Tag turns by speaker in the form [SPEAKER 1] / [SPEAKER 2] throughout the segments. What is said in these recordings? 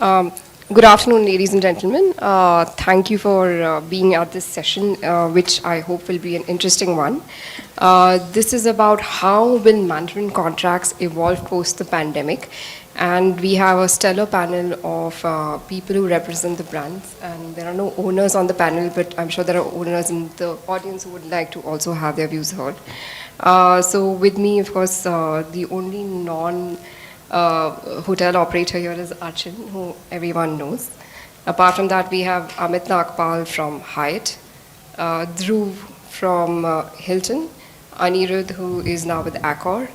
[SPEAKER 1] Um, Good afternoon, ladies and gentlemen. Thank you for being at this session, which I hope will be an interesting one. This is about how will management contracts evolve post the pandemic. And we have a stellar panel of people who represent the brands. And there are no owners on the panel, but I'm sure there are owners in the audience who would like to also have their views heard. So with me, of course, the only hotel operator here is Achin, who everyone knows. Apart from that, we have Amit Nagpal from Hyatt, Dhruv from Hilton, Anirudh, who is now with Accor,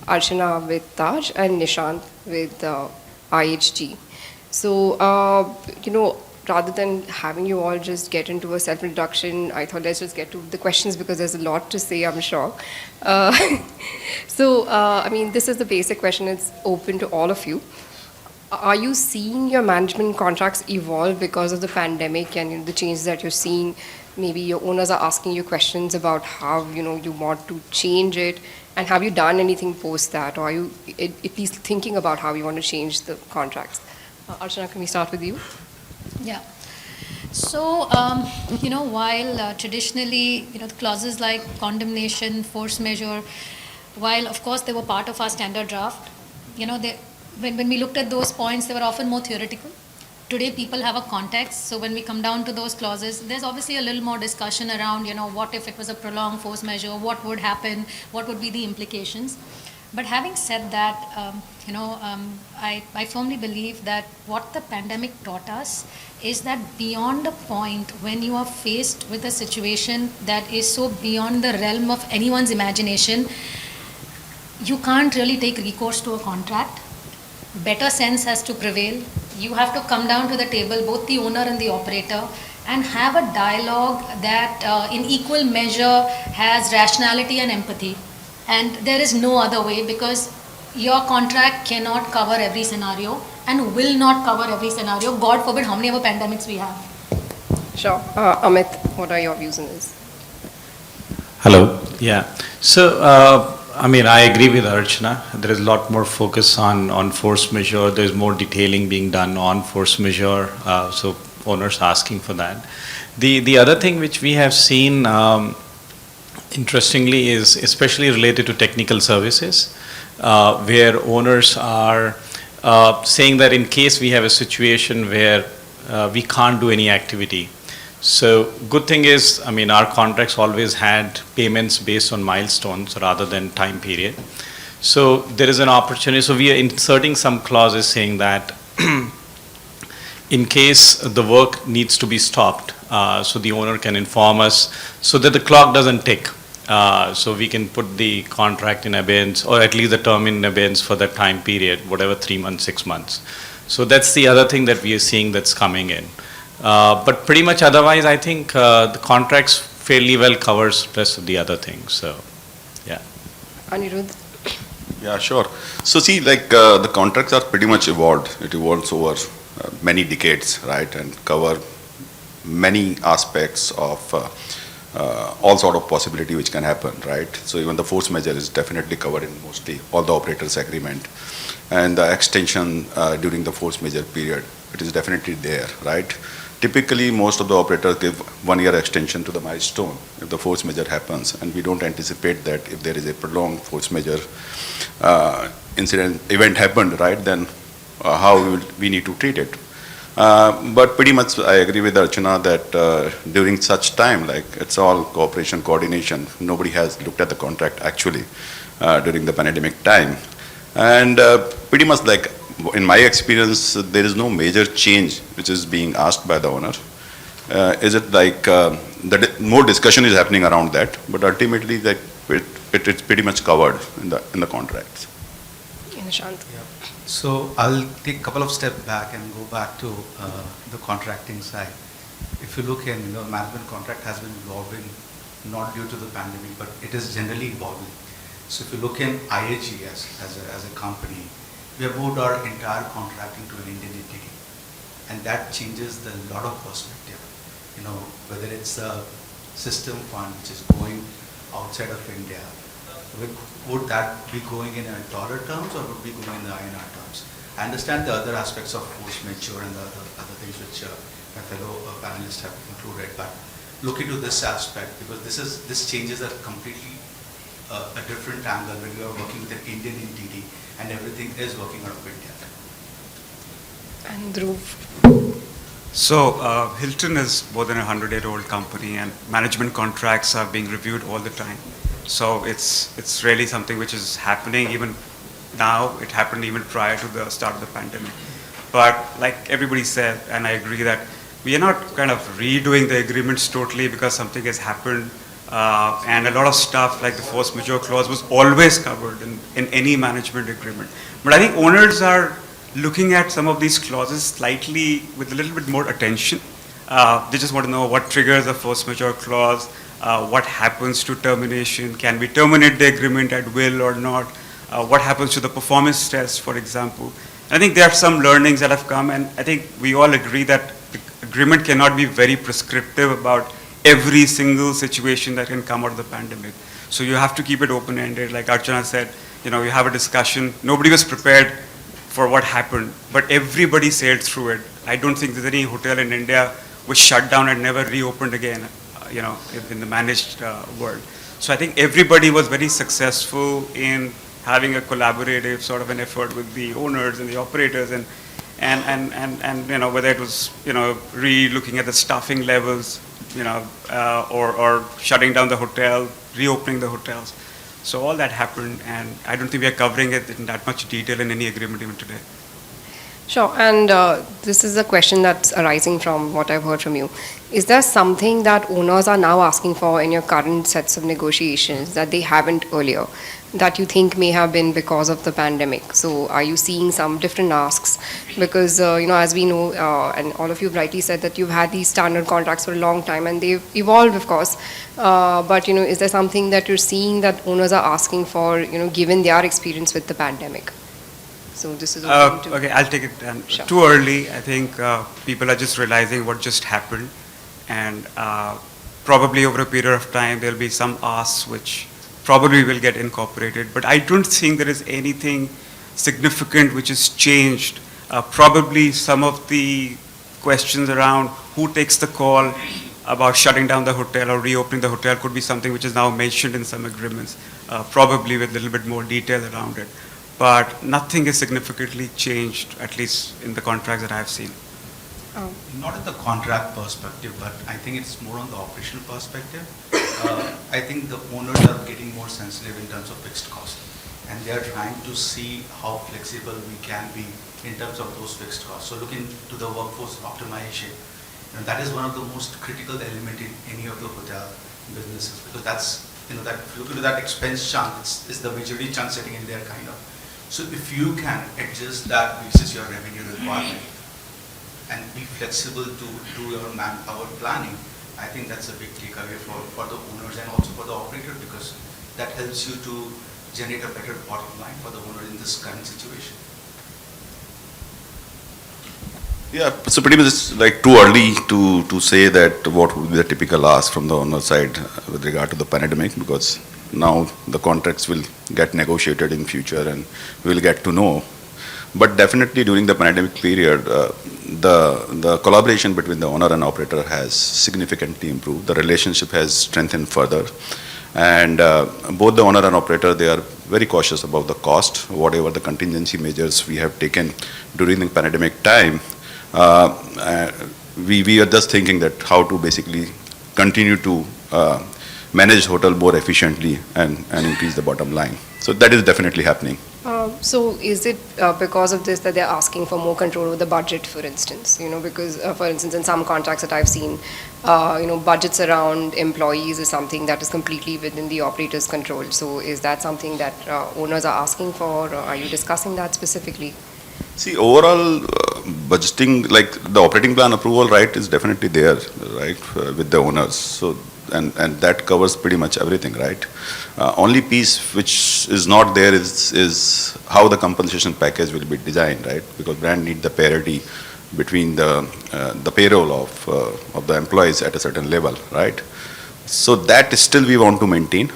[SPEAKER 1] Archana with Taj, and Nishant with IHG. So, rather than having you all just get into a self-introduction, I thought let's just get to the questions because there's a lot to say, I'm sure. This is the basic question. It's open to all of you. Are you seeing your management contracts evolve because of the pandemic and the changes that you're seeing? Maybe your owners are asking you questions about how you want to change it, and have you done anything post that, or are you at least thinking about how you want to change the contracts? Archana, can we start with you?
[SPEAKER 2] Yeah. So, while traditionally, the clauses like condemnation, force majeure, while of course they were part of our standard draft, when we looked at those points, they were often more theoretical. Today, people have a context. So when we come down to those clauses, there's obviously a little more discussion around, what if it was a prolonged force majeure, what would happen, what would be the implications. But having said that, I firmly believe that what the pandemic taught us is that beyond the point when you are faced with a situation that is so beyond the realm of anyone's imagination, you can't really take recourse to a contract. Better sense has to prevail. You have to come down to the table, both the owner and the operator, and have a dialogue that in equal measure has rationality and empathy. And there is no other way, because your contract cannot cover every scenario and will not cover every scenario. God forbid how many other pandemics we have.
[SPEAKER 1] Sure. Amit, what are your views on this?
[SPEAKER 3] Hello. Yeah. So, I agree with Archana. There is a lot more focus on force majeure. There's more detailing being done on force majeure. So owners asking for that. The other thing which we have seen, interestingly, is especially related to technical services, where owners are saying that in case we have a situation where we can't do any activity. So good thing is, our contracts always had payments based on milestones rather than time period. So there is an opportunity. So we are inserting some clauses saying that in case the work needs to be stopped, so the owner can inform us so that the clock doesn't tick. So we can put the contract in abeyance, or at least the term in abeyance for that time period, whatever, 3 months, 6 months. So that's the other thing that we are seeing that's coming in. But pretty much otherwise, I think the contracts fairly well covers the rest of the other things. So, yeah.
[SPEAKER 1] Anirudh?
[SPEAKER 4] Yeah, sure. So see, the contracts are pretty much evolved. It evolves over many decades, right, and cover many aspects of all sort of possibility which can happen, right? So even the force majeure is definitely covered in mostly all the operators' agreement, and the extension during the force majeure period, it is definitely there, right? Typically, most of the operators give 1 year extension to the milestone if the force majeure happens, and we don't anticipate that if there is a prolonged force majeure event happened, right, then how we need to treat it. But pretty much I agree with Archana that during such time, it's all cooperation, coordination. Nobody has looked at the contract actually during the pandemic time. And pretty much in my experience, there is no major change which is being asked by the owner. Is it that more discussion is happening around that, but ultimately it's pretty much covered in the contracts.
[SPEAKER 1] Nishant?
[SPEAKER 5] Yeah. So I'll take a couple of steps back and go back to the contracting side. If you look in, management contract has been evolving not due to the pandemic, but it is generally evolving. So if you look in IHG as a company, we have moved our entire contracting to an Indian entity, and that changes the lot of perspective. Whether it's a system fund which is going outside of India, would that be going in dollar terms or would be going in the INR terms? I understand the other aspects of force majeure and the other things which my fellow panelists have included, but look into this aspect because this changes a completely a different angle when you are working with an Indian entity and everything is working out of India.
[SPEAKER 1] And Dhruv.
[SPEAKER 6] So Hilton is more than a 100-year-old company, and management contracts are being reviewed all the time. So it's really something which is happening even now. It happened even prior to the start of the pandemic. But like everybody said, and I agree that we are not kind of redoing the agreements totally because something has happened. And a lot of stuff like the force majeure clause was always covered in any management agreement. But I think owners are looking at some of these clauses slightly with a little bit more attention. They just want to know what triggers a force majeure clause, what happens to termination, can we terminate the agreement at will or not, what happens to the performance test, for example. And I think there are some learnings that have come, and I think we all agree that the agreement cannot be very prescriptive about every single situation that can come out of the pandemic. So you have to keep it open-ended. Like Archana said, you have a discussion. Nobody was prepared for what happened, but everybody sailed through it. I don't think there's any hotel in India which shut down and never reopened again, in the managed world. So I think everybody was very successful in having a collaborative sort of an effort with the owners and the operators, and whether it was re-looking at the staffing levels, or shutting down the hotel, reopening the hotels. So all that happened, and I don't think we are covering it in that much detail in any agreement even today.
[SPEAKER 1] Sure, and this is a question that's arising from what I've heard from you. Is there something that owners are now asking for in your current sets of negotiations that they haven't earlier, that you think may have been because of the pandemic? So are you seeing some different asks? Because, as we know, and all of you rightly said that you've had these standard contracts for a long time and they've evolved, of course. But, is there something that you're seeing that owners are asking for, given their experience with the pandemic? So this is
[SPEAKER 6] okay, I'll take it.
[SPEAKER 1] Sure.
[SPEAKER 6] Too early. I think people are just realizing what just happened, and probably over a period of time there'll be some asks which probably will get incorporated. But I don't think there is anything significant which has changed. Probably some of the questions around who takes the call about shutting down the hotel or reopening the hotel could be something which is now mentioned in some agreements, probably with a little bit more detail around it. But nothing is significantly changed, at least in the contracts that I've seen.
[SPEAKER 5] Not in the contract perspective, but I think it's more on the operational perspective. I think the owners are getting more sensitive in terms of fixed costs, and they are trying to see how flexible we can be in terms of those fixed costs. So looking to the workforce optimization, that is one of the most critical element in any of the hotel businesses, because that's, that if you look into that expense chunk, it's the majority chunk sitting in there kind of. So if you can adjust that basis your revenue requirement and be flexible to do your manpower planning, I think that's a big takeaway for the owners and also for the operator, because that helps you to generate a better bottom line for the owner in this current situation.
[SPEAKER 4] Yeah, so pretty much it's like too early to say that what would be the typical ask from the owner side with regard to the pandemic, because now the contracts will get negotiated in future and we'll get to know. But definitely during the pandemic period, the collaboration between the owner and operator has significantly improved. The relationship has strengthened further. And both the owner and operator, they are very cautious about the cost, whatever the contingency measures we have taken during the pandemic time. We are just thinking that how to basically continue to manage hotel more efficiently and increase the bottom line. So that is definitely happening.
[SPEAKER 1] So is it because of this that they're asking for more control over the budget, for instance? Because, for instance, in some contracts that I've seen, budgets around employees is something that is completely within the operator's control. So is that something that owners are asking for, or are you discussing that specifically?
[SPEAKER 4] See, overall budgeting, like the operating plan approval, right, is definitely there, right, with the owners. So, and that covers pretty much everything, right? Only piece which is not there is how the compensation package will be designed, right? Because brand need the parity between the payroll of the employees at a certain level, right? So that still we want to maintain.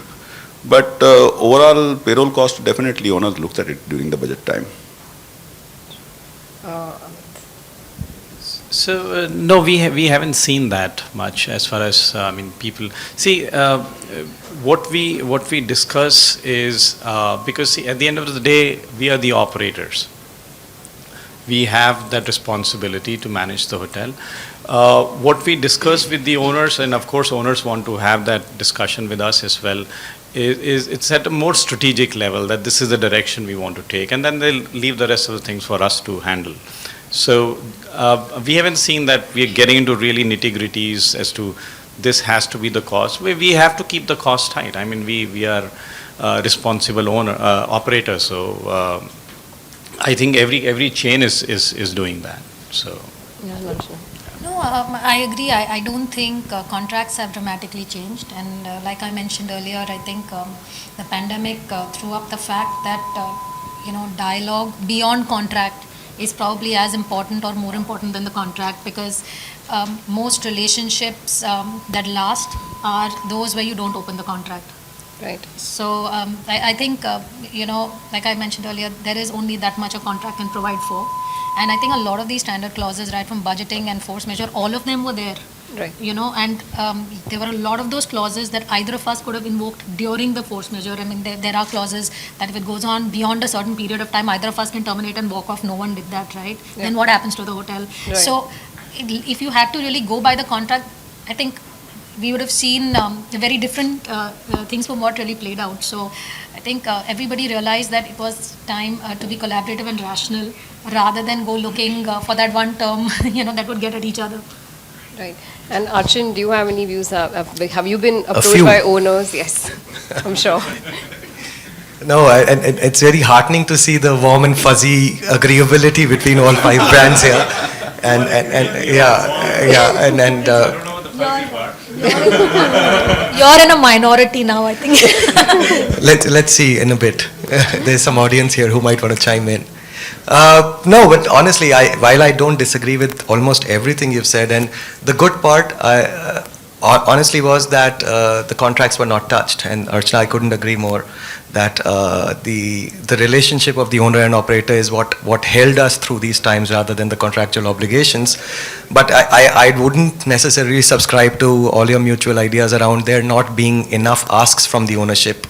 [SPEAKER 4] But overall payroll cost, definitely owners looked at it during the budget time.
[SPEAKER 3] So no, we haven't seen that much as far as I mean people see. What we discuss is because see, at the end of the day we are the operators. We have that responsibility to manage the hotel. What we discuss with the owners, and of course owners want to have that discussion with us as well, is it's at a more strategic level that this is the direction we want to take, and then they'll leave the rest of the things for us to handle. So we haven't seen that we are getting into really nitty-gritties as to this has to be the cost. We have to keep the cost tight. I mean, we are responsible operators, so I think every chain is doing that. So.
[SPEAKER 1] Yeah, Archana.
[SPEAKER 2] No, I agree. I don't think contracts have dramatically changed. And like I mentioned earlier, I think the pandemic threw up the fact that, dialogue beyond contract is probably as important or more important than the contract, because most relationships that last are those where you don't open the contract.
[SPEAKER 1] Right.
[SPEAKER 2] So I think, like I mentioned earlier, there is only that much a contract can provide for. And I think a lot of these standard clauses, right from budgeting and force majeure, all of them were there.
[SPEAKER 1] Right.
[SPEAKER 2] And there were a lot of those clauses that either of us could have invoked during the force majeure. I mean, there are clauses that if it goes on beyond a certain period of time, either of us can terminate and walk off. No one did that, right?
[SPEAKER 1] Yeah.
[SPEAKER 2] Then what happens to the hotel?
[SPEAKER 1] Right.
[SPEAKER 2] So if you had to really go by the contract, I think we would have seen very different things from what really played out. So I think everybody realized that it was time to be collaborative and rational rather than go looking for that one term, that would get at each other.
[SPEAKER 1] Right. And Achin, do you have any views? Have you been approached
[SPEAKER 7] few.
[SPEAKER 1] by owners? Yes, I'm sure.
[SPEAKER 7] No, and it's very heartening to see the warm and fuzzy agreeability between all 5 brands here. And
[SPEAKER 2] You're in a minority now, I think.
[SPEAKER 7] let's see in a bit. There's some audience here who might want to chime in. No, but honestly, while I don't disagree with almost everything you've said, and the good part, honestly, was that the contracts were not touched, and Archana, I couldn't agree more that the relationship of the owner and operator is what held us through these times rather than the contractual obligations. But I wouldn't necessarily subscribe to all your mutual ideas around there not being enough asks from the ownership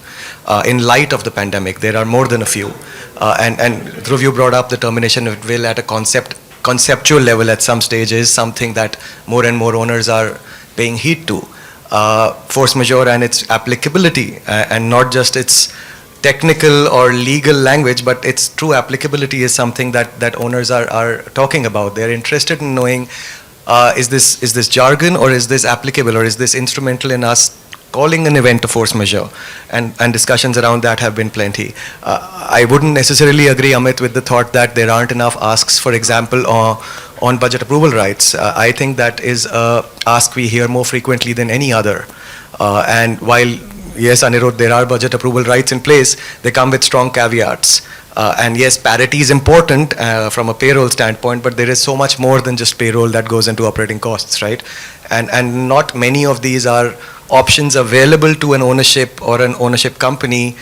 [SPEAKER 7] in light of the pandemic. There are more than a few. And Dhruv, you brought up the termination at will at a conceptual level at some stage is something that more and more owners are paying heed to. Force majeure and its applicability, and not just its technical or legal language, but its true applicability is something that owners are talking about. They're interested in knowing, is this jargon, or is this applicable, or is this instrumental in us calling an event a force majeure, and discussions around that have been plenty. I wouldn't necessarily agree, Amit, with the thought that there aren't enough asks, for example, on budget approval rights. I think that is an ask we hear more frequently than any other. And while, yes, Anirudh, there are budget approval rights in place, they come with strong caveats. And yes, parity is important from a payroll standpoint, but there is so much more than just payroll that goes into operating costs, right? And not many of these are options available to an ownership or an ownership company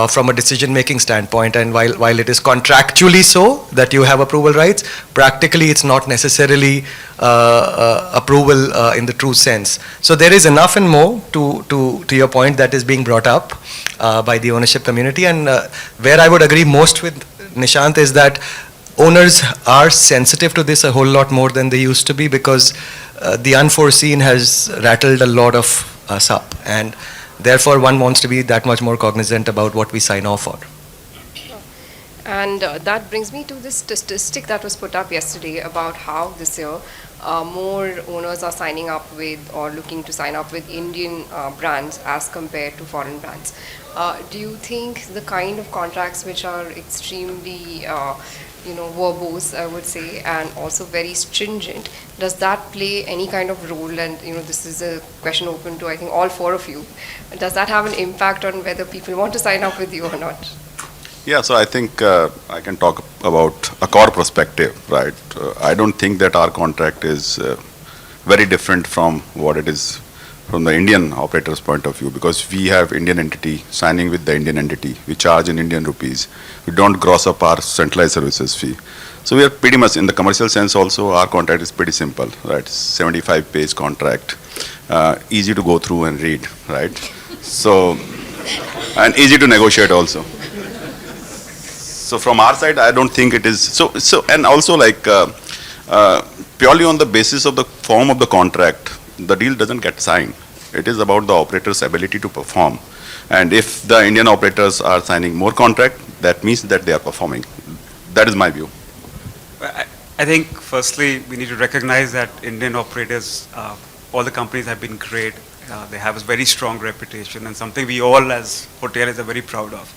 [SPEAKER 7] from a decision-making standpoint. And while it is contractually so that you have approval rights, practically it's not necessarily approval in the true sense. So there is enough and more to your point that is being brought up by the ownership community. And where I would agree most with Nishant is that owners are sensitive to this a whole lot more than they used to be, because the unforeseen has rattled a lot of us up, and therefore one wants to be that much more cognizant about what we sign off on.
[SPEAKER 1] And that brings me to this statistic that was put up yesterday about how this year more owners are signing up with or looking to sign up with Indian brands as compared to foreign brands. Do you think the kind of contracts which are extremely verbose, I would say, and also very stringent, does that play any kind of role? And this is a question open to, I think, all 4 of you. Does that have an impact on whether people want to sign up with you or not?
[SPEAKER 4] Yeah, so I think I can talk about Accor perspective, right? I don't think that our contract is very different from what it is from the Indian operator's point of view, because we have Indian entity signing with the Indian entity. We charge in Indian rupees. We don't gross up our centralized services fee. So we are pretty much in the commercial sense also, our contract is pretty simple, right? 75-page contract, easy to go through and read, right? So, and easy to negotiate also. So from our side, I don't think it is, and also like, purely on the basis of the form of the contract, the deal doesn't get signed. It is about the operator's ability to perform. And if the Indian operators are signing more contract, that means that they are performing. That is my view.
[SPEAKER 6] I think firstly, we need to recognize that Indian operators, all the companies have been great. They have a very strong reputation and something we all as hoteliers are very proud of.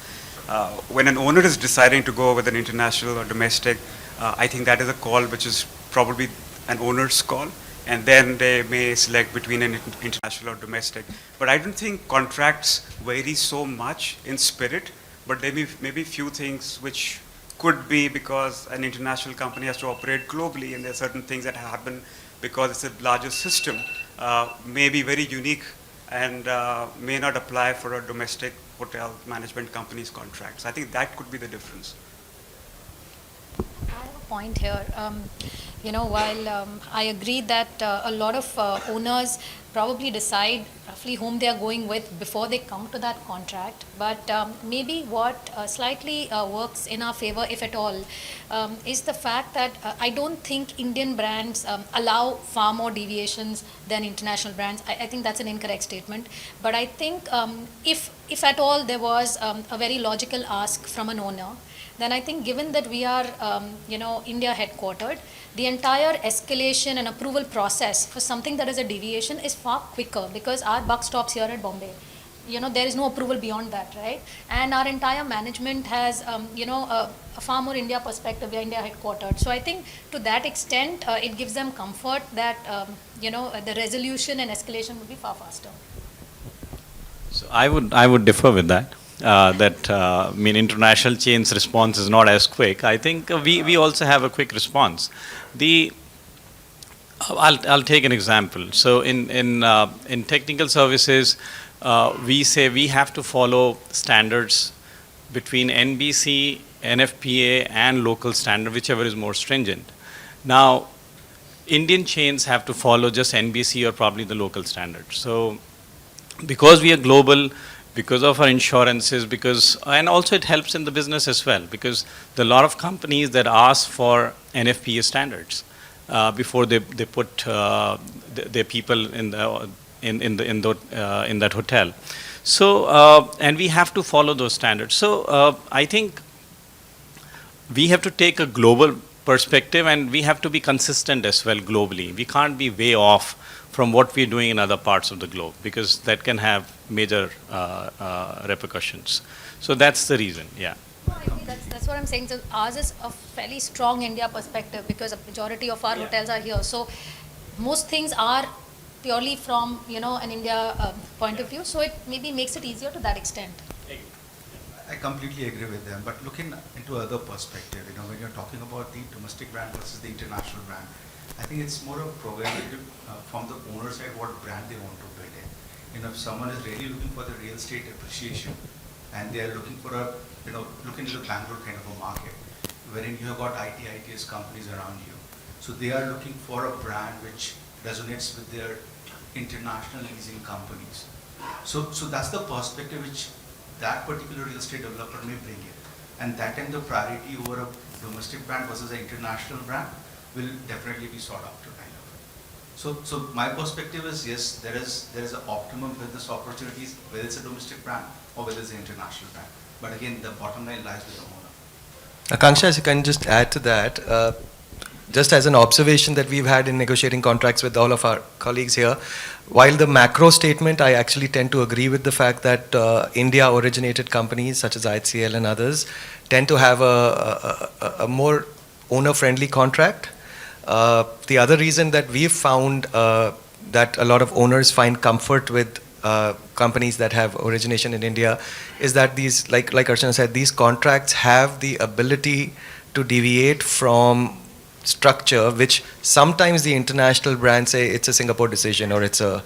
[SPEAKER 6] When an owner is deciding to go with an international or domestic, I think that is a call which is probably an owner's call, and then they may select between an international or domestic. But I don't think contracts vary so much in spirit, but there may be few things which could be because an international company has to operate globally, and there are certain things that happen because it's a larger system, may be very unique and may not apply for a domestic hotel management company's contracts. I think that could be the difference.
[SPEAKER 2] I have a point here. While I agree that a lot of owners probably decide roughly whom they are going with before they come to that contract, but maybe what slightly works in our favor, if at all, is the fact that I don't think Indian brands allow far more deviations than international brands. I think that's an incorrect statement. But I think if at all there was a very logical ask from an owner, then I think given that we are, India headquartered, the entire escalation and approval process for something that is a deviation is far quicker because our buck stops here at Bombay. There is no approval beyond that, right? And our entire management has, a far more India perspective. We are India headquartered. So I think to that extent, it gives them comfort that, the resolution and escalation would be far faster.
[SPEAKER 3] So I would differ with that. International chains response is not as quick. I think we also have a quick response. I'll take an example. So in technical services, we say we have to follow standards between NBC, NFPA, and local standard, whichever is more stringent. Now, Indian chains have to follow just NBC or probably the local standard. So because we are global, because of our insurances, and also it helps in the business as well, because there are a lot of companies that ask for NFPA standards before they put their people in that hotel. So and we have to follow those standards. So I think we have to take a global perspective, and we have to be consistent as well globally. We can't be way off from what we're doing in other parts of the globe, because that can have major repercussions. So that's the reason, yeah.
[SPEAKER 2] No, I think that's what I'm saying. So ours is a fairly strong India perspective because a majority of our hotels are here. So most things are purely from, an India point of view. So it maybe makes it easier to that extent.
[SPEAKER 5] I completely agree with them, but looking into other perspective, when you're talking about the domestic brand versus the international brand, I think it's more of prerogative from the owner side what brand they want to build in. If someone is really looking for the real estate appreciation and they are looking for look into the Bangalore kind of a market, wherein you have got ITs companies around you. So they are looking for a brand which resonates with their international leasing companies. So that's the perspective which that particular real estate developer may bring in. And that time the priority over a domestic brand versus an international brand will definitely be sought after kind of. So my perspective is, yes, there is an optimum business opportunities, whether it's a domestic brand or whether it's an international brand. But again, the bottom line lies with the owner.
[SPEAKER 7] Aakanksha, if you can just add to that, just as an observation that we've had in negotiating contracts with all of our colleagues here, while the macro statement, I actually tend to agree with the fact that India-originated companies such as IHCL and others tend to have a more owner-friendly contract. The other reason that we've found that a lot of owners find comfort with companies that have origination in India is that these, like Archana said, these contracts have the ability to deviate from structure, which sometimes the international brands say it's a Singapore decision or it's a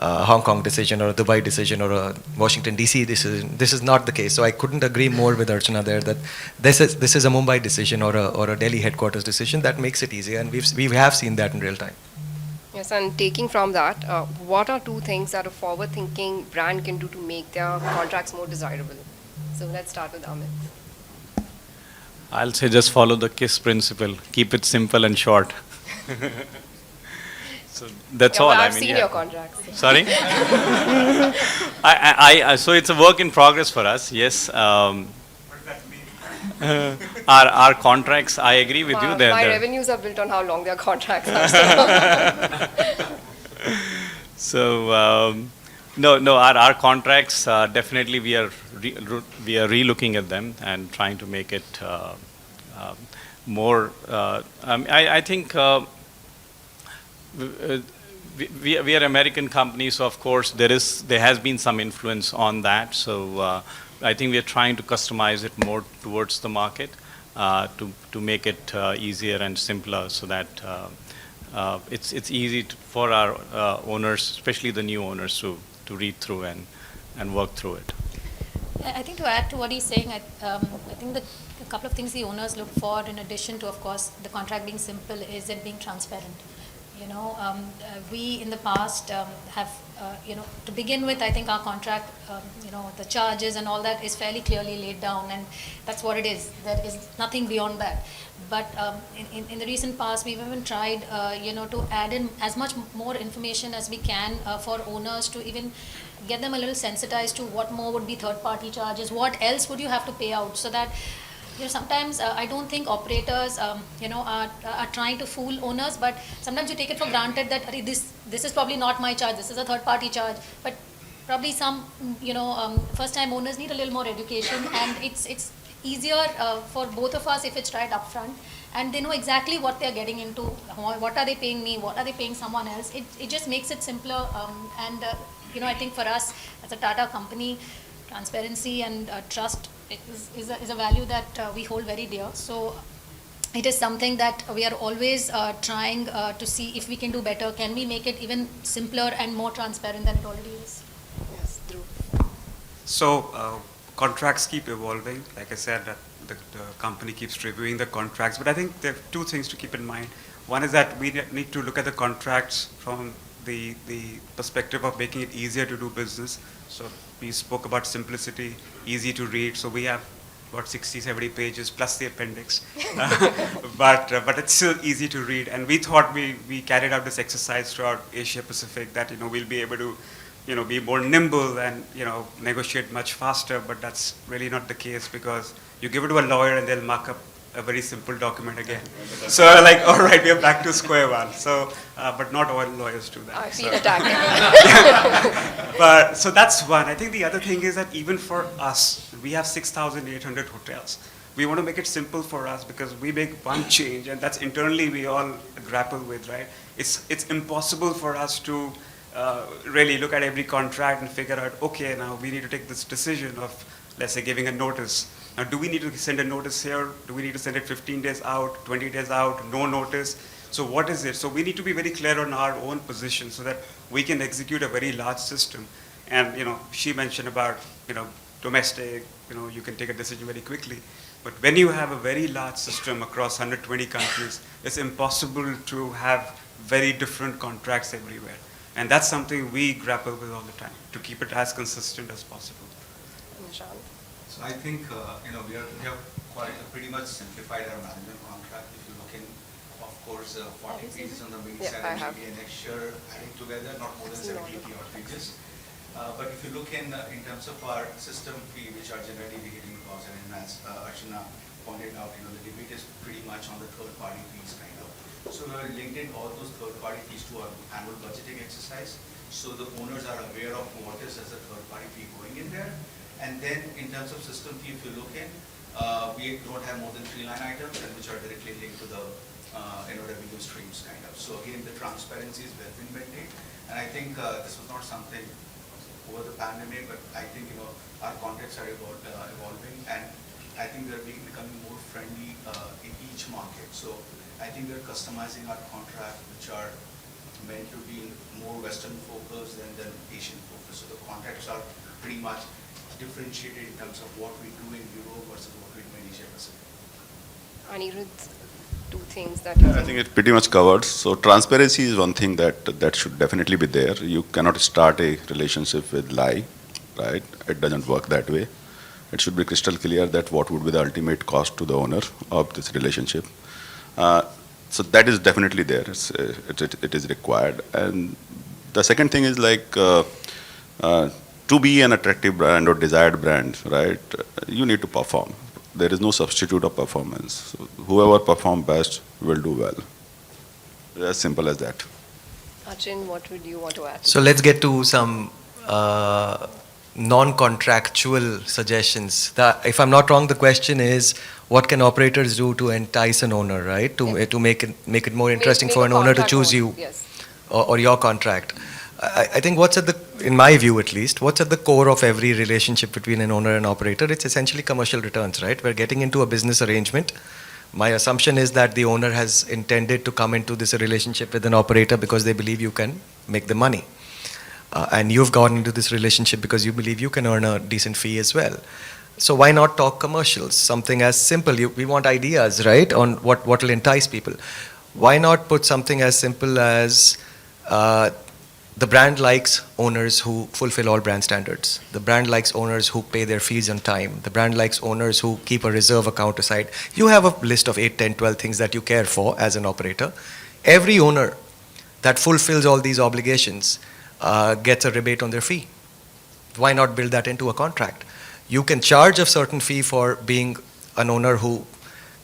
[SPEAKER 7] Hong Kong decision or a Dubai decision or a Washington DC decision. This is not the case. So I couldn't agree more with Archana there that this is a Mumbai decision or a Delhi headquarters decision that makes it easier, and we have seen that in real time.
[SPEAKER 1] Yes, and taking from that, what are two things that a forward-thinking brand can do to make their contracts more desirable? So let's start with Amit.
[SPEAKER 3] I'll say just follow the KISS principle. Keep it simple and short. So that's all.
[SPEAKER 1] Well,
[SPEAKER 3] I
[SPEAKER 1] I've
[SPEAKER 3] mean,
[SPEAKER 1] seen
[SPEAKER 3] yeah.
[SPEAKER 1] your contracts.
[SPEAKER 3] Sorry? So it's a work in progress for us, yes. Our contracts, I agree with you.
[SPEAKER 1] My revenues are built on how long their contracts are.
[SPEAKER 3] So, no, our contracts, definitely we are re-looking at them and trying to make it more, I think we are American companies, so of course there has been some influence on that. So I think we are trying to customize it more towards the market to make it easier and simpler, so that it's easy for our owners, especially the new owners, to read through and work through it.
[SPEAKER 2] I think to add to what he's saying, I think that a couple of things the owners look for, in addition to, of course, the contract being simple, is it being transparent. We in the past have, to begin with, I think our contract, the charges and all that is fairly clearly laid down, and that's what it is. There is nothing beyond that. But in the recent past, we've even tried, to add in as much more information as we can for owners, to even get them a little sensitized to what more would be third-party charges, what else would you have to pay out, so that sometimes I don't think operators, are trying to fool owners, but sometimes you take it for granted that this is probably not my charge, this is a third-party charge, but probably some, first-time owners need a little more education, and it's easier for both of us if it's right up front, and they know exactly what they're getting into, what are they paying me, what are they paying someone else. It just makes it simpler, and I think for us as a Tata company, transparency and trust is a value that we hold very dear. So it is something that we are always trying to see if we can do better. Can we make it even simpler and more transparent than it already is?
[SPEAKER 1] Yes, Dhruv.
[SPEAKER 6] So contracts keep evolving. Like I said, that the company keeps reviewing the contracts. But I think there are two things to keep in mind. One is that we need to look at the contracts from the perspective of making it easier to do business. So we spoke about simplicity, easy to read. So we have about 60, 70 pages plus the appendix. But it's still easy to read. And we thought we carried out this exercise throughout Asia Pacific that, we'll be able to, be more nimble and, negotiate much faster. But that's really not the case, because you give it to a lawyer and they'll mark up a very simple document again. So all right, we are back to square one. So, but not all lawyers do that.
[SPEAKER 1] I feel attacking.
[SPEAKER 6] But so that's one. I think the other thing is that even for us, we have 6,800 hotels. We want to make it simple for us, because we make one change, and that's internally we all grapple with, right? It's impossible for us to really look at every contract and figure out, okay, now we need to take this decision of, let's say, giving a notice. Now, do we need to send a notice here? Do we need to send it 15 days out, 20 days out, no notice? So what is it? So we need to be very clear on our own position so that we can execute a very large system. And, she mentioned about, domestic, you can take a decision very quickly. But when you have a very large system across 120 countries, it's impossible to have very different contracts everywhere. And that's something we grapple with all the time, to keep it as consistent as possible.
[SPEAKER 1] Nishant.
[SPEAKER 5] So I think, we have pretty much simplified our management contract. If you look in, of course, 40 pages on the main side, and maybe an extra adding together, not more than 70 odd pages. But if you look in terms of our system fee, which are generally behaving costs, and as Archana pointed out, the debate is pretty much on the third-party fees kind of. So we have linked in all those third-party fees to our annual budgeting exercise, so the owners are aware of what is as a third-party fee going in there. And then in terms of system fee, if you look in, we don't have more than 3 line items, and which are directly linked to the revenue streams kind of. So again, the transparency is well been maintained. And I think this was not something over the pandemic, but I think our contracts are evolving, and I think they're becoming more friendly in each market. So I think we're customizing our contract, which are meant to be more Western focused than Asian focused. So the contracts are pretty much differentiated in terms of what we do in Europe versus what we do in Asia Pacific.
[SPEAKER 1] Anirudh, two things that you
[SPEAKER 4] I think it pretty much covers. So transparency is one thing that should definitely be there. You cannot start a relationship with lie, right? It doesn't work that way. It should be crystal clear that what would be the ultimate cost to the owner of this relationship. So that is definitely there. It is required. And the second thing is like to be an attractive brand or desired brand, right? You need to perform. There is no substitute of performance. So whoever performs best will do well. As simple as that.
[SPEAKER 1] Achin, what would you want to add?
[SPEAKER 7] So let's get to some non-contractual suggestions. If I'm not wrong, the question is, what can operators do to entice an owner, right? To make it more interesting
[SPEAKER 1] Make
[SPEAKER 7] for
[SPEAKER 1] a
[SPEAKER 7] an owner to
[SPEAKER 1] contract
[SPEAKER 7] choose
[SPEAKER 1] owner,
[SPEAKER 7] you
[SPEAKER 1] Yes.
[SPEAKER 7] or your contract. I think in my view at least, what's at the core of every relationship between an owner and operator, it's essentially commercial returns, right? We're getting into a business arrangement. My assumption is that the owner has intended to come into this relationship with an operator because they believe you can make the money. And you've gone into this relationship because you believe you can earn a decent fee as well. So why not talk commercials? Something as simple. We want ideas, right, on what will entice people. Why not put something as simple as the brand likes owners who fulfill all brand standards. The brand likes owners who pay their fees on time. The brand likes owners who keep a reserve account aside. You have a list of 8, 10, 12 things that you care for as an operator. Every owner that fulfills all these obligations gets a rebate on their fee. Why not build that into a contract? You can charge a certain fee for being an owner who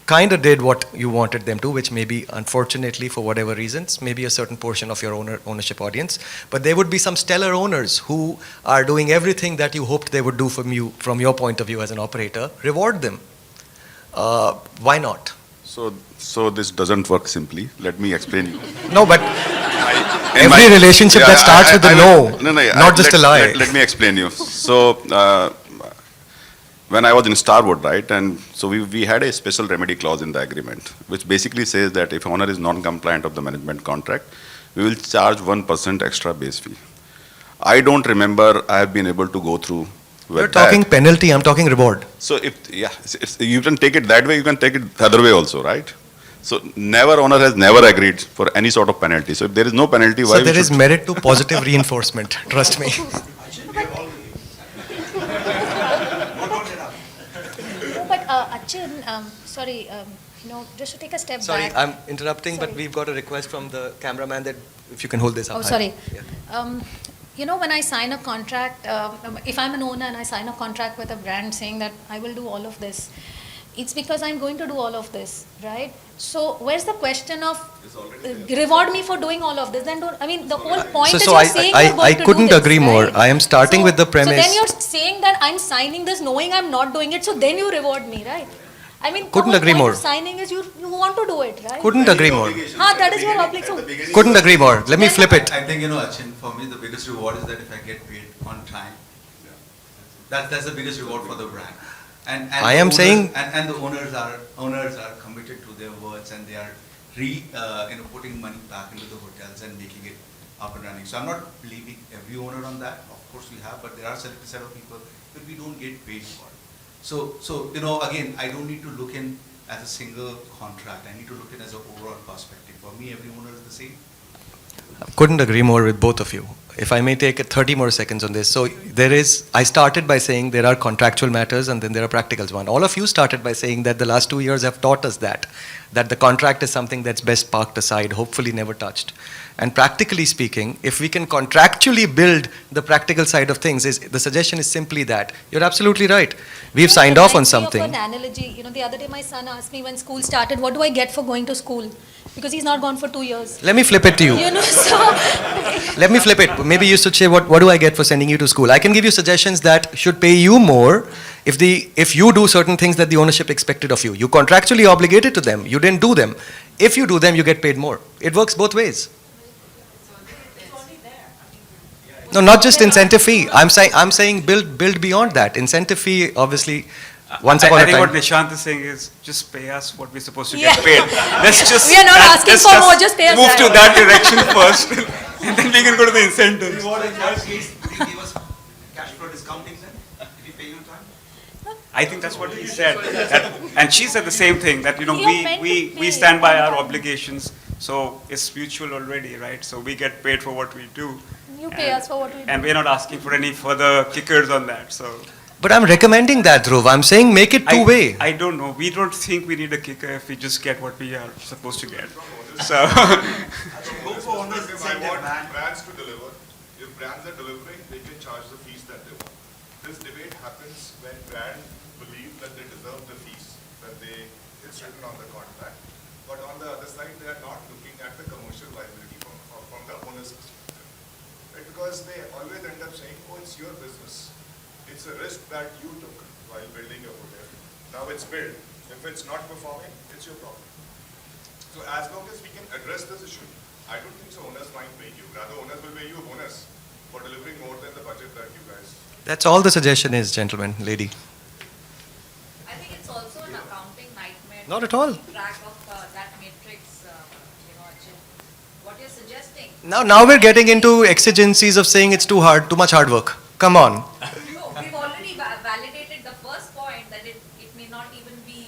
[SPEAKER 7] kind of did what you wanted them to, which may be, unfortunately, for whatever reasons, maybe a certain portion of your ownership audience. But there would be some stellar owners who are doing everything that you hoped they would do from your point of view as an operator. Reward them. Why not?
[SPEAKER 4] So this doesn't work simply. Let me explain you.
[SPEAKER 7] No, but every relationship that starts with a no, not just a lie.
[SPEAKER 4] Let me explain you. So when I was in Starwood, right, and so we had a special remedy clause in the agreement, which basically says that if owner is non-compliant of the management contract, we will charge 1% extra base fee. I don't remember I have been able to go through with
[SPEAKER 7] You're talking
[SPEAKER 4] that.
[SPEAKER 7] penalty, I'm talking reward.
[SPEAKER 4] So if you can take it that way, you can take it the other way also, right? So owner has never agreed for any sort of penalty. So if there is no penalty, why
[SPEAKER 7] So there is merit to positive reinforcement, trust me.
[SPEAKER 2] Achin, sorry, just to take a step
[SPEAKER 7] Sorry,
[SPEAKER 2] back.
[SPEAKER 7] I'm interrupting, but
[SPEAKER 2] Sorry.
[SPEAKER 7] we've got a request from the cameraman that if you can hold this up.
[SPEAKER 2] Oh,
[SPEAKER 7] high.
[SPEAKER 2] sorry.
[SPEAKER 7] Yeah.
[SPEAKER 2] When I sign a contract, if I'm an owner and I sign a contract with a brand saying that I will do all of this, it's because I'm going to do all of this, right? So where's the question of reward me for doing all of this? Then the whole point is
[SPEAKER 7] So
[SPEAKER 2] you're saying you're going
[SPEAKER 7] I
[SPEAKER 2] to
[SPEAKER 7] couldn't
[SPEAKER 2] do this,
[SPEAKER 7] agree more.
[SPEAKER 2] right?
[SPEAKER 7] I am starting with the premise.
[SPEAKER 2] So then you're saying that I'm signing this knowing I'm not doing it, so then you reward me, right?
[SPEAKER 7] Couldn't
[SPEAKER 2] the whole
[SPEAKER 7] agree
[SPEAKER 2] point
[SPEAKER 7] more.
[SPEAKER 2] of signing is you want to do it, right?
[SPEAKER 7] Couldn't agree more.
[SPEAKER 2] That is your obligation.
[SPEAKER 7] Couldn't agree more. Let me flip it.
[SPEAKER 5] I think, Achin, for me, the biggest reward is that if I get paid on time, that's the biggest reward for the brand. And
[SPEAKER 7] I am saying-
[SPEAKER 5] and the owners are committed to their words, and they are putting money back into the hotels and making it up and running. So I'm not blaming every owner on that. Of course we have, but there are certain set of people that we don't get paid for. So again, I don't need to look in as a single contract. I need to look in as an overall perspective. For me, every owner is the same.
[SPEAKER 7] Couldn't agree more with both of you. If I may take 30 more seconds on this. So I started by saying there are contractual matters and then there are practicals one. All of you started by saying that the last 2 years have taught us that the contract is something that's best parked aside, hopefully never touched. And practically speaking, if we can contractually build the practical side of things, the suggestion is simply that. You're absolutely right. We've signed off on something.
[SPEAKER 2] An analogy, the other day my son asked me when school started, what do I get for going to school? Because he's not gone for 2 years.
[SPEAKER 7] Let me flip it to you.
[SPEAKER 2] So
[SPEAKER 7] Let me flip it. Maybe you should say, what do I get for sending you to school? I can give you suggestions that should pay you more if you do certain things that the ownership expected of you. You contractually obligated to them. You didn't do them. If you do them, you get paid more. It works both ways. No, not just incentive fee. I'm saying build beyond that. Incentive fee, obviously, Once
[SPEAKER 6] I
[SPEAKER 7] upon a
[SPEAKER 6] think what
[SPEAKER 7] time.
[SPEAKER 6] Nishant is saying is just pay us what we're supposed to
[SPEAKER 2] Yeah.
[SPEAKER 6] get paid. Let's just
[SPEAKER 2] We are not asking
[SPEAKER 6] let's
[SPEAKER 2] for more, just pay us
[SPEAKER 6] move to
[SPEAKER 2] that.
[SPEAKER 6] that direction first, and then we can go to the incentives.
[SPEAKER 5] What in that case, will you give us cash flow discounting then, if we pay you in time?
[SPEAKER 6] I think that's what he said. And she said the same thing, that,
[SPEAKER 2] You're meant to
[SPEAKER 6] we
[SPEAKER 2] pay
[SPEAKER 6] stand by
[SPEAKER 2] on
[SPEAKER 6] our
[SPEAKER 2] time.
[SPEAKER 6] obligations, so it's mutual already, right? So we get paid for what we do.
[SPEAKER 2] You pay us for what we do.
[SPEAKER 6] And we're not asking for any further kickers on that, so.
[SPEAKER 7] But I'm recommending that, Dhruv. I'm saying make it two-way.
[SPEAKER 6] I don't know. We don't think we need a kicker if we just get what we are supposed to get. So,
[SPEAKER 5] Go for owners
[SPEAKER 8] If I
[SPEAKER 5] incentive,
[SPEAKER 8] want
[SPEAKER 5] man.
[SPEAKER 8] brands to deliver, if brands are delivering, they can charge the fees that they want. This debate happens when brands believe that they deserve the fees, that it's written on the contract. But on the other side, they are not looking at the commercial viability from the owner's perspective. Right? Because they always end up saying, oh, it's your business. It's a risk that you took while building your hotel. Now it's built. If it's not performing, it's your problem. So as long as we can address this issue, I don't think so owners mind paying you. Rather, owners will pay you a bonus for delivering more than the budget that you guys.
[SPEAKER 7] That's all the suggestion is, gentlemen, lady.
[SPEAKER 9] I think it's also an accounting nightmare.
[SPEAKER 7] Not
[SPEAKER 9] to
[SPEAKER 7] at all.
[SPEAKER 9] keep track of that matrix, Achin. What you're suggesting.
[SPEAKER 7] Now we're getting into exigencies of saying it's too much hard work. Come on.
[SPEAKER 9] No, we've already validated the first point that it may not even be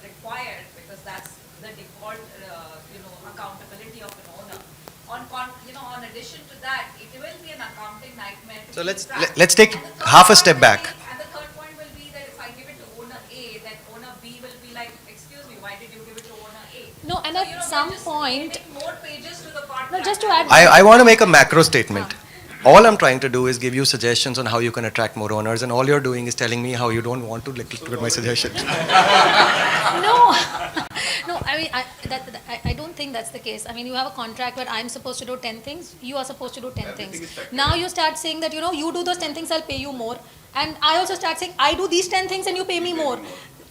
[SPEAKER 9] required because that's the default, accountability of an owner. On addition to that, it will be an accounting nightmare. To
[SPEAKER 7] So
[SPEAKER 9] keep track.
[SPEAKER 7] let's take
[SPEAKER 9] And the third
[SPEAKER 7] half a
[SPEAKER 9] point
[SPEAKER 7] step
[SPEAKER 9] will
[SPEAKER 7] back.
[SPEAKER 9] be- And the third point will be that if I give it to owner A, then owner B will be like, excuse me, why did you give it to owner A?
[SPEAKER 2] No, and
[SPEAKER 9] So,
[SPEAKER 2] at some
[SPEAKER 9] we're just
[SPEAKER 2] point,
[SPEAKER 9] adding more pages to the contract.
[SPEAKER 2] no, just to add.
[SPEAKER 7] I want to make a macro statement. All I'm trying to do is give you suggestions on how you can attract more owners, and all you're doing is telling me how you don't want to look at my suggestions.
[SPEAKER 2] No, no, I mean, I don't think that's the case. I mean, you have a contract where I'm supposed to do 10 things, you are supposed to do 10 things. Now you start saying that, you do those 10 things, I'll pay you more. And I also start saying, I do these 10 things and you pay me more.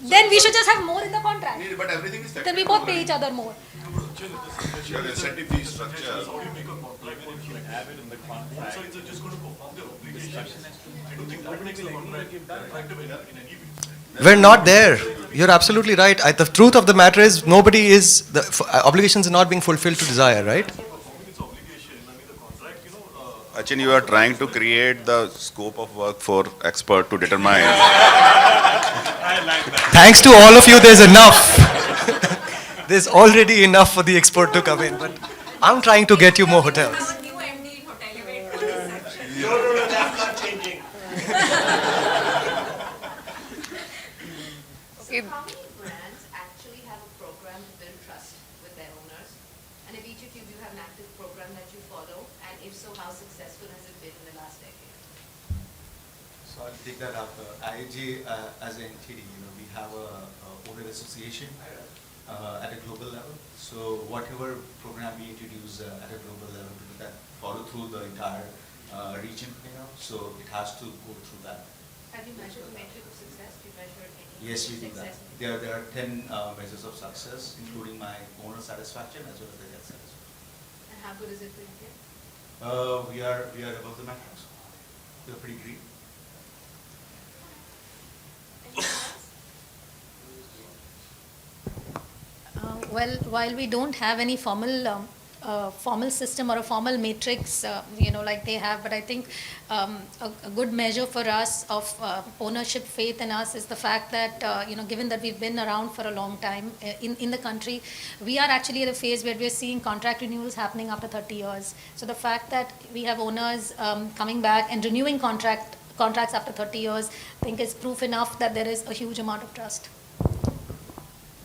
[SPEAKER 2] Then we should just have more in the contract.
[SPEAKER 8] But everything is
[SPEAKER 2] Then we both pay each other more.
[SPEAKER 8] Your incentive fee structure.
[SPEAKER 7] We're not there. You're absolutely right. The truth of the matter is obligations are not being fulfilled to desire, right?
[SPEAKER 4] Achin, you are trying to create the scope of work for expert to determine.
[SPEAKER 7] Thanks to all of you, there's enough. There's already enough for the expert to come in. But I'm trying to get you more hotels.
[SPEAKER 9] Have a new MD in Hotelivate for this section.
[SPEAKER 5] That's not changing.
[SPEAKER 1] Okay.
[SPEAKER 9] So how many brands actually have a program to build trust with their owners? And if each of you have an active program that you follow, and if so, how successful has it been in the last decade?
[SPEAKER 5] So I'll take that up. IHG as an entity, we have a owner association at a global level. So whatever program we introduce at a global level, that follow through the entire region, so it has to go through that.
[SPEAKER 9] Have you measured the metric of success? Do you measure any
[SPEAKER 5] Yes, we do that.
[SPEAKER 9] success?
[SPEAKER 5] There are 10 measures of success, including my owner satisfaction as well as the guest satisfaction.
[SPEAKER 9] And how good is it for India?
[SPEAKER 5] We are above the metrics. We are pretty green.
[SPEAKER 9] Anything else?
[SPEAKER 2] Well, while we don't have any formal system or a formal matrix, like they have, but I think a good measure for us of ownership faith in us is the fact that, given that we've been around for a long time in the country, we are actually at a phase where we're seeing contract renewals happening after 30 years. So the fact that we have owners coming back and renewing contracts after 30 years, I think is proof enough that there is a huge amount of trust.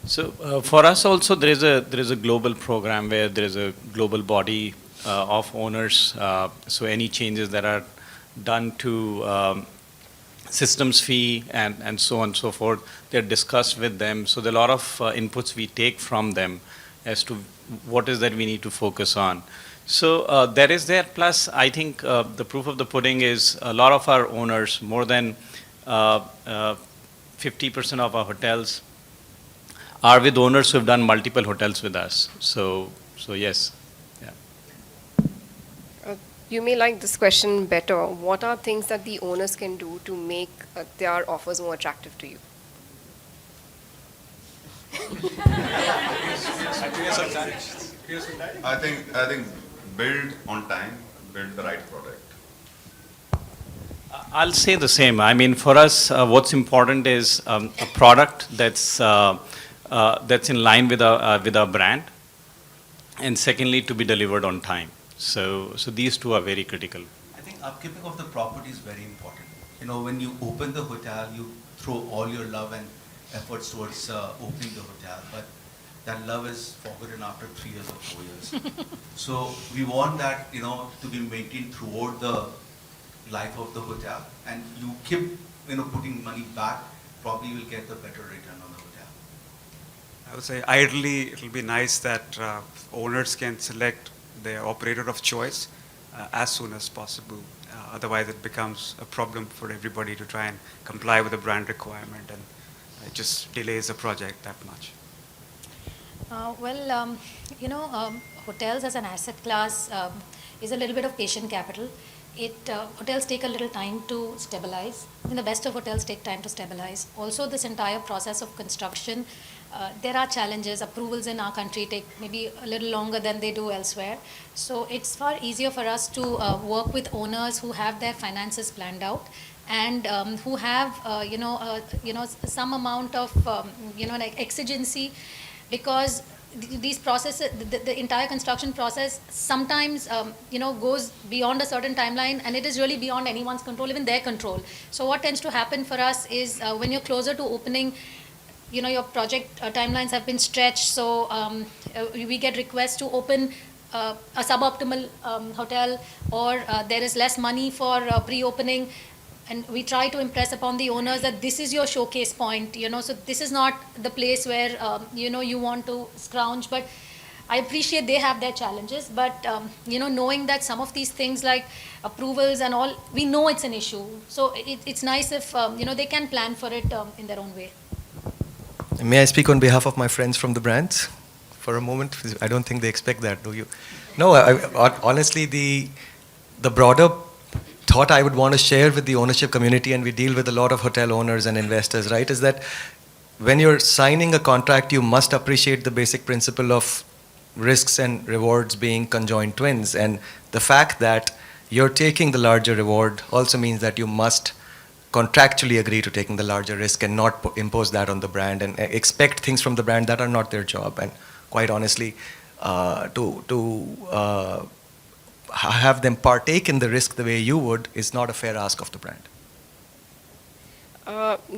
[SPEAKER 3] So for us also there is a global program where there is a global body of owners. So any changes that are done to systems fee and so on and so forth, they're discussed with them. So there are a lot of inputs we take from them as to what is that we need to focus on. So that is there. Plus, I think the proof of the pudding is a lot of our owners, more than 50% of our hotels are with owners who have done multiple hotels with us. So yes. Yeah.
[SPEAKER 1] You may like this question better. What are things that the owners can do to make their offers more attractive to you?
[SPEAKER 4] I think build on time, build the right product.
[SPEAKER 3] I'll say the same. I mean, for us, what's important is a product that's in line with our brand, and secondly, to be delivered on time. So these two are very critical.
[SPEAKER 5] I think upkeeping of the property is very important. You know, when you open the hotel, you throw all your love and efforts towards opening the hotel, but that love is forgotten after 3 years or 4 years. So we want that, you know, to be maintained throughout the life of the hotel, and you keep, you know, putting money back, probably you will get the better return on the hotel.
[SPEAKER 6] I would say ideally it'll be nice that owners can select their operator of choice as soon as possible. Otherwise it becomes a problem for everybody to try and comply with the brand requirement, and it just delays the project that much.
[SPEAKER 2] Hotels as an asset class is a little bit of patient capital. Hotels take a little time to stabilize. And the best of hotels take time to stabilize. Also, this entire process of construction, there are challenges. Approvals in our country take maybe a little longer than they do elsewhere. So it's far easier for us to work with owners who have their finances planned out, and who have some amount of like exigency, because these processes, the entire construction process sometimes goes beyond a certain timeline, and it is really beyond anyone's control, even their control. So what tends to happen for us is when you're closer to opening, your project timelines have been stretched, so we get requests to open a suboptimal hotel, or there is less money for pre-opening. And we try to impress upon the owners that this is your showcase point, so this is not the place where, you want to scrounge. But I appreciate they have their challenges, but, knowing that some of these things like approvals and all, we know it's an issue. So it's nice if, they can plan for it in their own way.
[SPEAKER 7] May I speak on behalf of my friends from the brands for a moment? I don't think they expect that, do you? No, honestly, the broader thought I would want to share with the ownership community, and we deal with a lot of hotel owners and investors, right, is that when you're signing a contract, you must appreciate the basic principle of risks and rewards being conjoined twins. And the fact that you're taking the larger reward also means that you must contractually agree to taking the larger risk and not impose that on the brand and expect things from the brand that are not their job. And quite honestly, to have them partake in the risk the way you would is not a fair ask of the brand.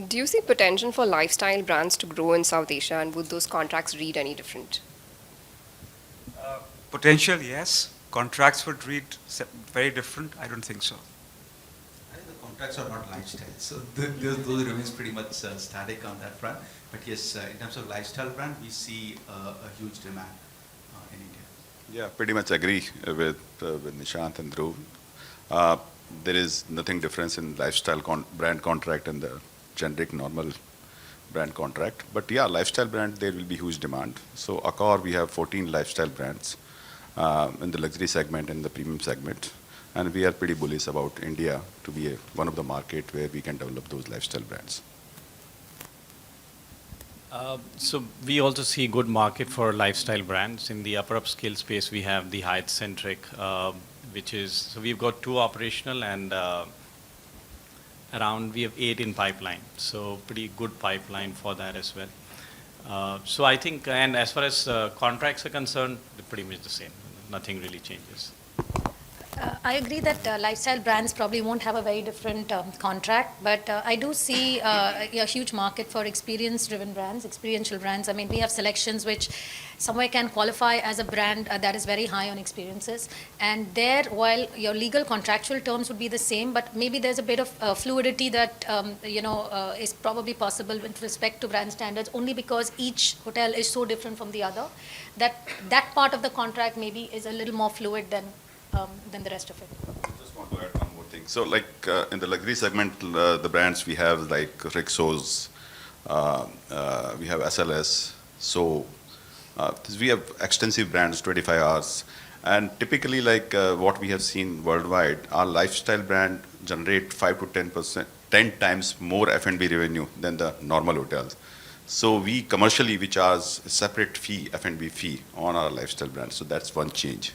[SPEAKER 1] Do you see potential for lifestyle brands to grow in South Asia, and would those contracts read any different?
[SPEAKER 6] Potential, yes. Contracts would read very different. I don't think so.
[SPEAKER 5] I think the contracts are not lifestyle, so those remains pretty much static on that front. But yes, in terms of lifestyle brand, we see a huge demand in India.
[SPEAKER 4] Yeah, pretty much agree with Nishant and Dhruv. There is nothing difference in lifestyle brand contract and the generic normal brand contract. But yeah, lifestyle brand, there will be huge demand. So Accor, we have 14 lifestyle brands in the luxury segment and the premium segment. And we are pretty bullish about India to be one of the market where we can develop those lifestyle brands.
[SPEAKER 3] So we also see good market for lifestyle brands. In the upper upscale space, we have the Hyatt centric, so we've got 2 operational, and we have 8 in pipeline. So pretty good pipeline for that as well. So I think, and as far as contracts are concerned, they're pretty much the same. Nothing really changes.
[SPEAKER 2] I agree that lifestyle brands probably won't have a very different contract, but I do see a huge market for experience-driven brands, experiential brands. I mean, we have selections which somewhere can qualify as a brand that is very high on experiences. And there, while your legal contractual terms would be the same, but maybe there's a bit of fluidity that, is probably possible with respect to brand standards, only because each hotel is so different from the other, that part of the contract maybe is a little more fluid than the rest of it.
[SPEAKER 4] I just want to add one more thing. So like in the luxury segment, the brands we have like Rixos, we have SLS. So we have extensive brands, 25 hours. And typically like what we have seen worldwide, our lifestyle brand generate 5 to 10 times more F&B revenue than the normal hotels. So we commercially, we charge a separate fee, F&B fee on our lifestyle brand. So that's one change.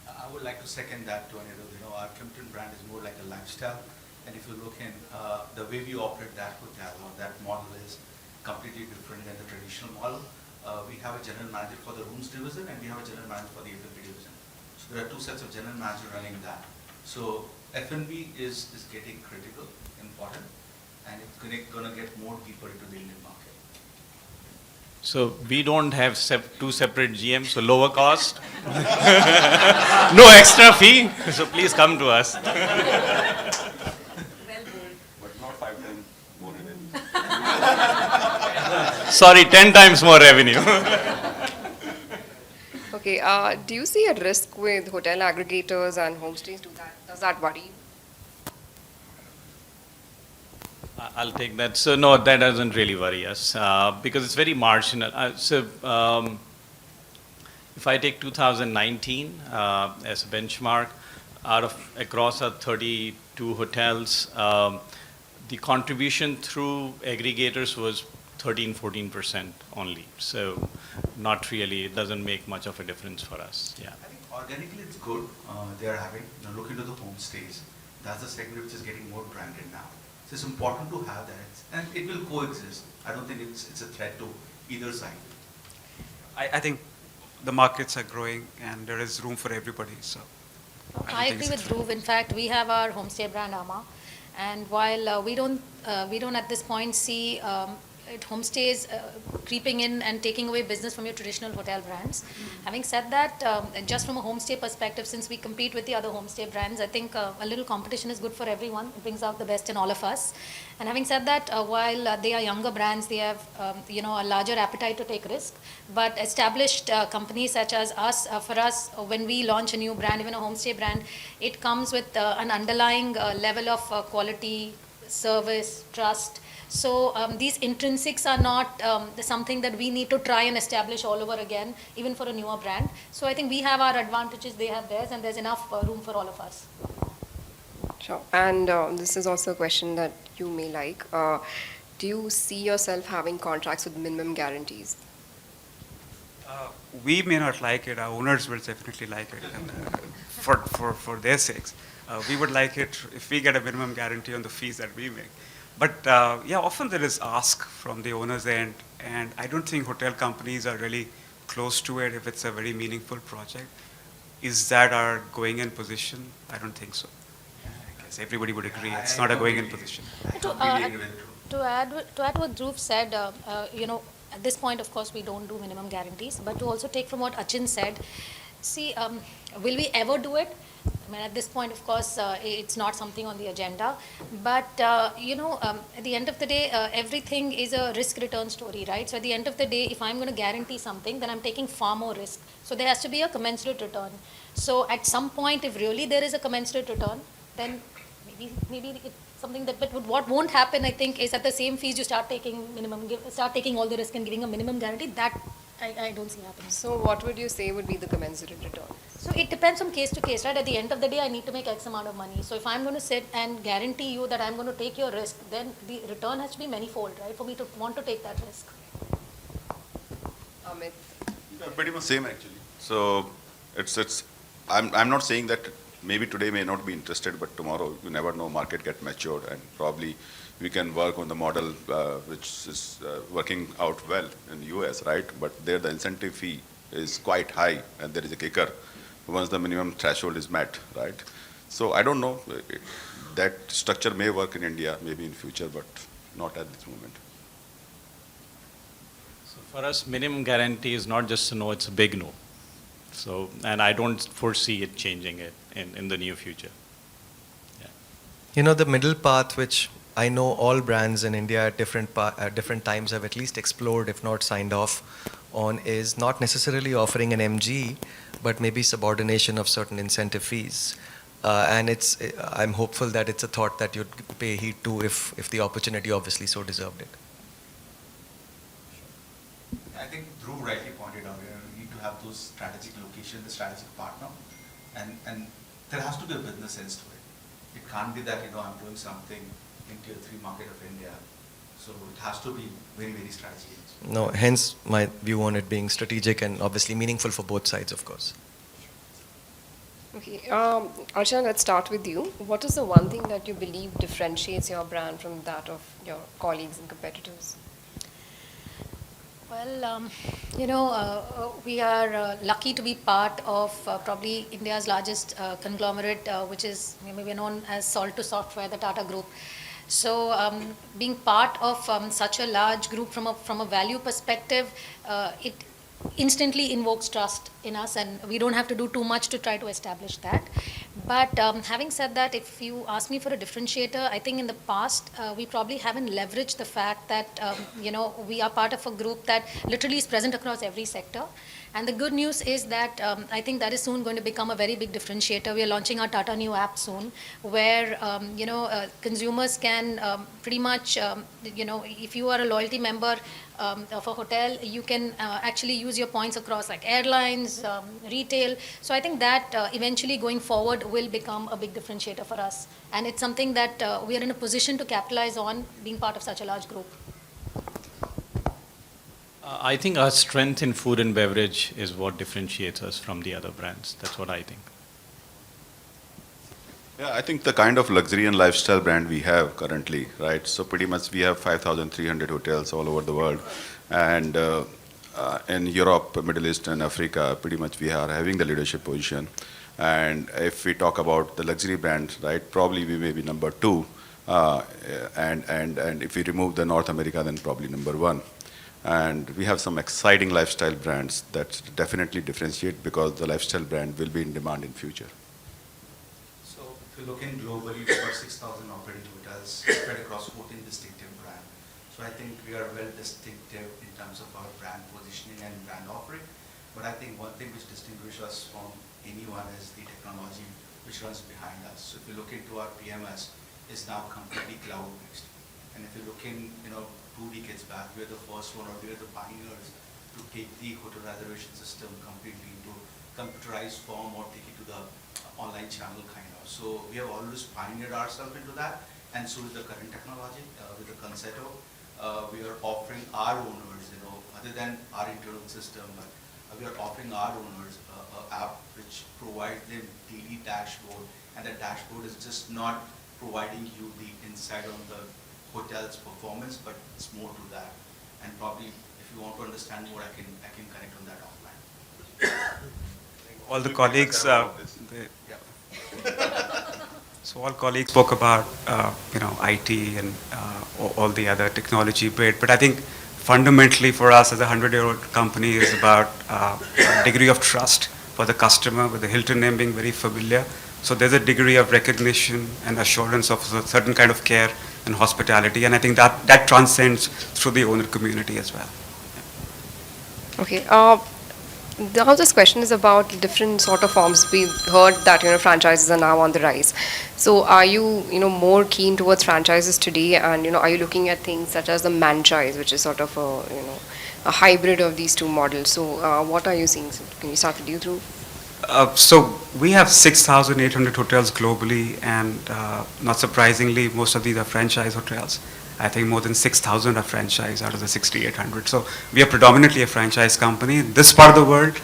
[SPEAKER 5] I would like to second that to Anirudh. Our Hilton brand is more like a lifestyle. And if you look in the way we operate that hotel or that model is completely different than the traditional model. We have a general manager for the rooms division and we have a general manager for the F&B division. So there are two sets of general manager running that. So F&B is getting critical, important, and it's going to get more deeper into the Indian market.
[SPEAKER 3] So we don't have two separate GMs, so lower cost, no extra fee. So please come to us.
[SPEAKER 9] Well told.
[SPEAKER 4] But not 5 times more revenue.
[SPEAKER 3] Sorry, 10 times more revenue.
[SPEAKER 1] Okay, do you see a risk with hotel aggregators and homestays? Does that worry you?
[SPEAKER 3] I'll take that. So no, that doesn't really worry us because it's very marginal. If I take 2019 as a benchmark, across our 32 hotels, the contribution through aggregators was 13-14% only. So not really, it doesn't make much of a difference for us. Yeah.
[SPEAKER 5] I think organically it's good. They are having, look into the homestays. That's the segment which is getting more branded now. So it's important to have that, and it will coexist. I don't think it's a threat to either side.
[SPEAKER 6] I think the markets are growing and there is room for everybody. So
[SPEAKER 2] I agree with Dhruv. In fact, we have our homestay brand Ama, and while we don't at this point see homestays creeping in and taking away business from your traditional hotel brands. Having said that, just from a homestay perspective, since we compete with the other homestay brands, I think a little competition is good for everyone. It brings out the best in all of us. And having said that, while they are younger brands, they have a larger appetite to take risk. But established companies such as us, for us, when we launch a new brand, even a homestay brand, it comes with an underlying level of quality, service, trust. So these intrinsics are not something that we need to try and establish all over again, even for a newer brand. So I think we have our advantages, they have theirs, and there's enough room for all of us.
[SPEAKER 1] Sure. And this is also a question that you may like. Do you see yourself having contracts with minimum guarantees?
[SPEAKER 6] We may not like it. Our owners will definitely like it, and for their sakes, we would like it if we get a minimum guarantee on the fees that we make. But yeah, often there is ask from the owner's end, and I don't think hotel companies are really close to it if it's a very meaningful project. Is that our going-in position? I don't think so. I guess everybody would agree it's not a going-in position.
[SPEAKER 2] To add what Dhruv said, at this point, of course, we don't do minimum guarantees. But to also take from what Achin said, see, will we ever do it? I mean, at this point, of course, it's not something on the agenda. But, at the end of the day, everything is a risk-return story, right? So at the end of the day, if I'm going to guarantee something, then I'm taking far more risk. So there has to be a commensurate return. So at some point, if really there is a commensurate return, then maybe it's something that, but what won't happen, I think, is at the same fees you start taking all the risk and giving a minimum guarantee. That I don't see happening.
[SPEAKER 1] So what would you say would be the commensurate return?
[SPEAKER 2] So it depends from case to case, right? At the end of the day, I need to make X amount of money. So if I'm going to sit and guarantee you that I'm going to take your risk, then the return has to be manifold, right? For me to want to take that risk.
[SPEAKER 1] Amit?
[SPEAKER 4] Pretty much same actually. So I'm not saying that maybe today may not be interested, but tomorrow you never know, market get matured, and probably we can work on the model which is working out well in the US, right? But there the incentive fee is quite high, and there is a kicker once the minimum threshold is met, right? So I don't know, that structure may work in India, maybe in future, but not at this moment.
[SPEAKER 3] So for us, minimum guarantee is not just a no, it's a big no. So, and I don't foresee it changing it in the near future. Yeah.
[SPEAKER 7] The middle path, which I know all brands in India at different times have at least explored, if not signed off on, is not necessarily offering an MG, but maybe subordination of certain incentive fees. And I'm hopeful that it's a thought that you'd pay heed to if the opportunity obviously so deserved it.
[SPEAKER 5] I think Dhruv rightly pointed out, we need to have those strategic locations, the strategic partner, and there has to be a business sense to it. It can't be that, I'm doing something in tier 3 market of India. So it has to be very, very strategic.
[SPEAKER 7] No, hence my view on it being strategic and obviously meaningful for both sides, of course.
[SPEAKER 1] Okay, Archana, let's start with you. What is the one thing that you believe differentiates your brand from that of your colleagues and competitors?
[SPEAKER 2] Well, we are lucky to be part of probably India's largest conglomerate, which is maybe known as Salt to Software, the Tata Group. So, being part of such a large group from a value perspective, it instantly invokes trust in us, and we don't have to do too much to try to establish that. But having said that, if you ask me for a differentiator, I think in the past we probably haven't leveraged the fact that we are part of a group that literally is present across every sector. And the good news is that I think that is soon going to become a very big differentiator. We are launching our Tata New app soon, where consumers can pretty much, if you are a loyalty member of a hotel, you can actually use your points across like airlines, retail. So I think that eventually going forward will become a big differentiator for us. And it's something that we are in a position to capitalize on being part of such a large group.
[SPEAKER 3] I think our strength in food and beverage is what differentiates us from the other brands. That's what I think.
[SPEAKER 4] Yeah, I think the kind of luxury and lifestyle brand we have currently, right? So pretty much we have 5,300 hotels all over the world. And in Europe, Middle East and Africa, pretty much we are having the leadership position. And if we talk about the luxury brands, right, probably we may be number 2. And if we remove the North America, then probably number 1. And we have some exciting lifestyle brands that definitely differentiate because the lifestyle brand will be in demand in future.
[SPEAKER 5] So if you look in globally, we've got 6,000 operating hotels spread across 14 distinctive brands. So I think we are well distinctive in terms of our brand positioning and brand offering. But I think one thing which distinguishes us from anyone is the technology which runs behind us. So if you look into our PMS, it's now completely cloud-based. And if you look in, 2 decades back, we were the first one, or we were the pioneers to take the hotel reservation system completely into computerized form or take it to the online channel kind of. So we have always pioneered ourselves into that, and so is the current technology with the Conceto. We are offering our owners, other than our internal system, but we are offering our owners an app which provides them daily dashboard, and that dashboard is just not providing you the insight on the hotel's performance, but it's more to that. And probably, if you want to understand more, I can connect on that offline.
[SPEAKER 6] All the colleagues, so all colleagues spoke about IT and all the other technology bit, but I think fundamentally for us as a 100-year-old company is about a degree of trust for the customer, with the Hilton name being very familiar. So there's a degree of recognition and assurance of a certain kind of care and hospitality, and I think that transcends through the owner community as well.
[SPEAKER 1] Okay. Now this question is about different sort of forms. We've heard that franchises are now on the rise. So are you more keen towards franchises today, and are you looking at things such as the manchise, which is sort of a hybrid of these two models? So what are you seeing? So can you start with you, Dhruv?
[SPEAKER 6] So we have 6,800 hotels globally, and not surprisingly, most of these are franchise hotels. I think more than 6,000 are franchise out of the 6,800. So we are predominantly a franchise company. This part of the world,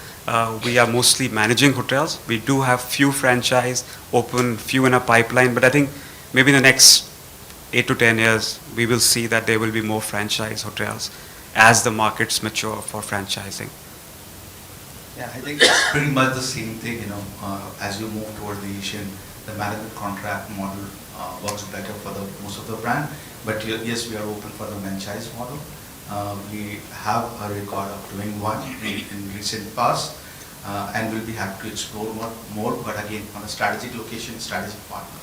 [SPEAKER 6] we are mostly managing hotels. We do have few franchise open, few in a pipeline, but I think maybe in the next 8 to 10 years, we will see that there will be more franchise hotels as the markets mature for franchising.
[SPEAKER 5] Yeah, I think it's pretty much the same thing, as you move toward the Asian, the management contract model works better for most of the brand. But yes, we are open for the franchise model. We have a record of doing one in recent past, and we'll be happy to explore more, but again, on a strategic location, strategic partner.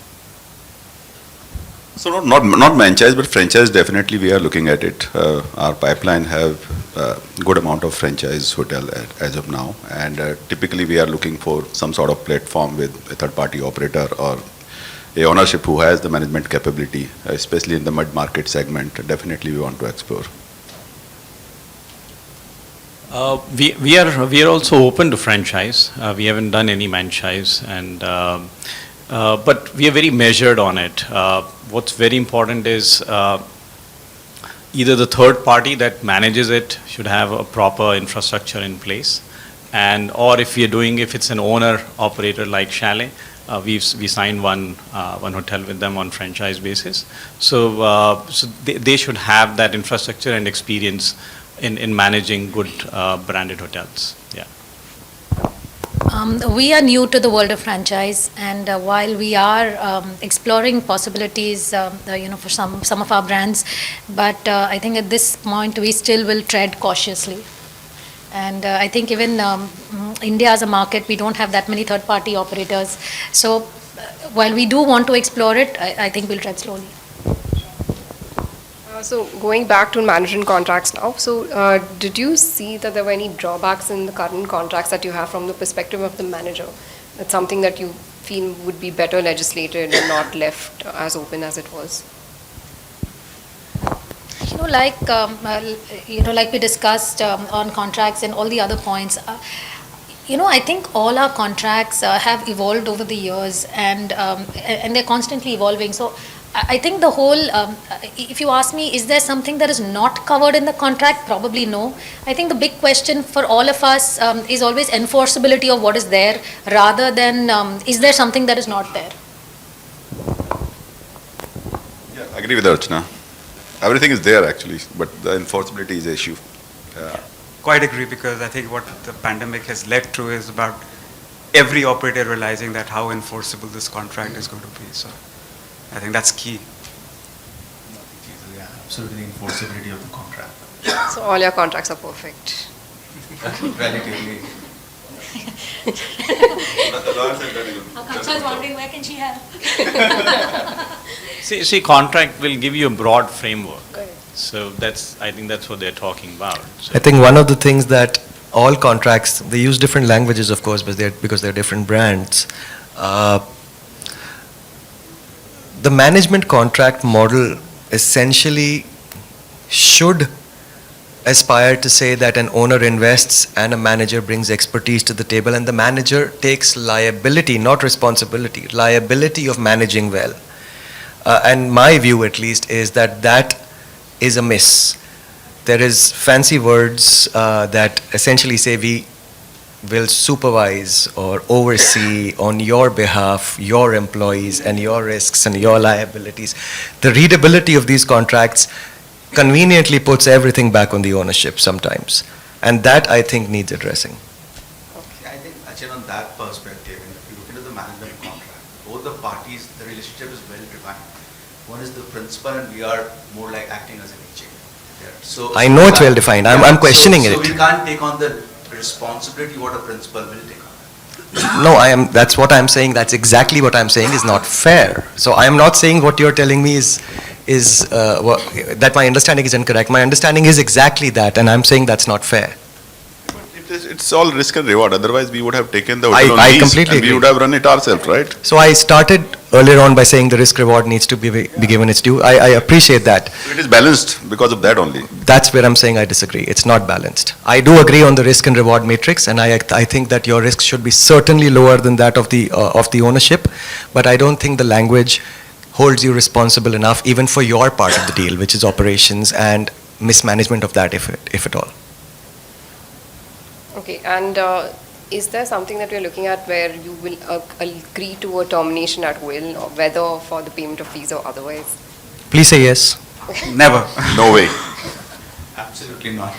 [SPEAKER 4] So not franchise, but franchise, definitely we are looking at it. Our pipeline have a good amount of franchise hotel as of now, and typically we are looking for some sort of platform with a third-party operator or a ownership who has the management capability, especially in the mid-market segment. Definitely we want to explore.
[SPEAKER 3] We are also open to franchise. We haven't done any franchise, and but we are very measured on it. What's very important is either the third party that manages it should have a proper infrastructure in place, and or if it's an owner operator like Chalet, we signed one hotel with them on franchise basis. So they should have that infrastructure and experience in managing good branded hotels. Yeah.
[SPEAKER 2] We are new to the world of franchise, and while we are exploring possibilities, for some of our brands, but I think at this point we still will tread cautiously. And I think even India as a market, we don't have that many third-party operators. So while we do want to explore it, I think we'll tread slowly.
[SPEAKER 1] So going back to management contracts now, so did you see that there were any drawbacks in the current contracts that you have from the perspective of the manager? That's something that you feel would be better legislated and not left as open as it was?
[SPEAKER 2] Like we discussed on contracts and all the other points, I think all our contracts have evolved over the years, and they're constantly evolving. So I think the whole, if you ask me, is there something that is not covered in the contract? Probably no. I think the big question for all of us is always enforceability of what is there, rather than is there something that is not there?
[SPEAKER 4] Yeah, I agree with Archana. Everything is there actually, but the enforceability is the issue.
[SPEAKER 6] Quite agree, because I think what the pandemic has led to is about every operator realizing that how enforceable this contract is going to be. So I think that's key.
[SPEAKER 5] Yeah, absolutely, the enforceability of the contract.
[SPEAKER 1] So all your contracts are perfect.
[SPEAKER 5] Relatively.
[SPEAKER 2] Aakanksha is wondering where can she help?
[SPEAKER 3] See, contract will give you a broad framework.
[SPEAKER 1] Right.
[SPEAKER 3] So I think that's what they're talking about. So
[SPEAKER 7] I think one of the things that all contracts, they use different languages, of course, but because they're different brands. The management contract model essentially should aspire to say that an owner invests and a manager brings expertise to the table, and the manager takes liability, not responsibility, liability of managing well. And my view, at least, is that is a miss. There is fancy words that essentially say we will supervise or oversee on your behalf your employees and your risks and your liabilities. The readability of these contracts conveniently puts everything back on the ownership sometimes. And that, I think, needs addressing.
[SPEAKER 5] Okay. I think, Achin, on that perspective, if you look into the management contract, both the parties, the relationship is well defined. One is the principal, and we are more like acting as an agent. So
[SPEAKER 7] I know it's well defined. I'm questioning it.
[SPEAKER 5] So we can't take on the responsibility what a principal will take on.
[SPEAKER 7] No, that's what I'm saying. That's exactly what I'm saying is not fair. So I am not saying what you're telling me is that my understanding is incorrect. My understanding is exactly that, and I'm saying that's not fair.
[SPEAKER 4] It's all risk and reward. Otherwise, we would have taken the hotel on
[SPEAKER 7] I
[SPEAKER 4] lease
[SPEAKER 7] completely
[SPEAKER 4] and we
[SPEAKER 7] agree.
[SPEAKER 4] would have run it ourselves, right?
[SPEAKER 7] So I started earlier on by saying the risk reward needs to be given its due. I appreciate that.
[SPEAKER 4] So it is balanced because of that only.
[SPEAKER 7] That's where I'm saying I disagree. It's not balanced. I do agree on the risk and reward matrix, and I think that your risk should be certainly lower than that of the ownership, but I don't think the language holds you responsible enough even for your part of the deal, which is operations and mismanagement of that, if at all.
[SPEAKER 1] Okay, and is there something that we're looking at where you will agree to a termination at will, or whether for the payment of fees or otherwise?
[SPEAKER 7] Please say yes.
[SPEAKER 6] Never.
[SPEAKER 4] No way.
[SPEAKER 5] Absolutely not.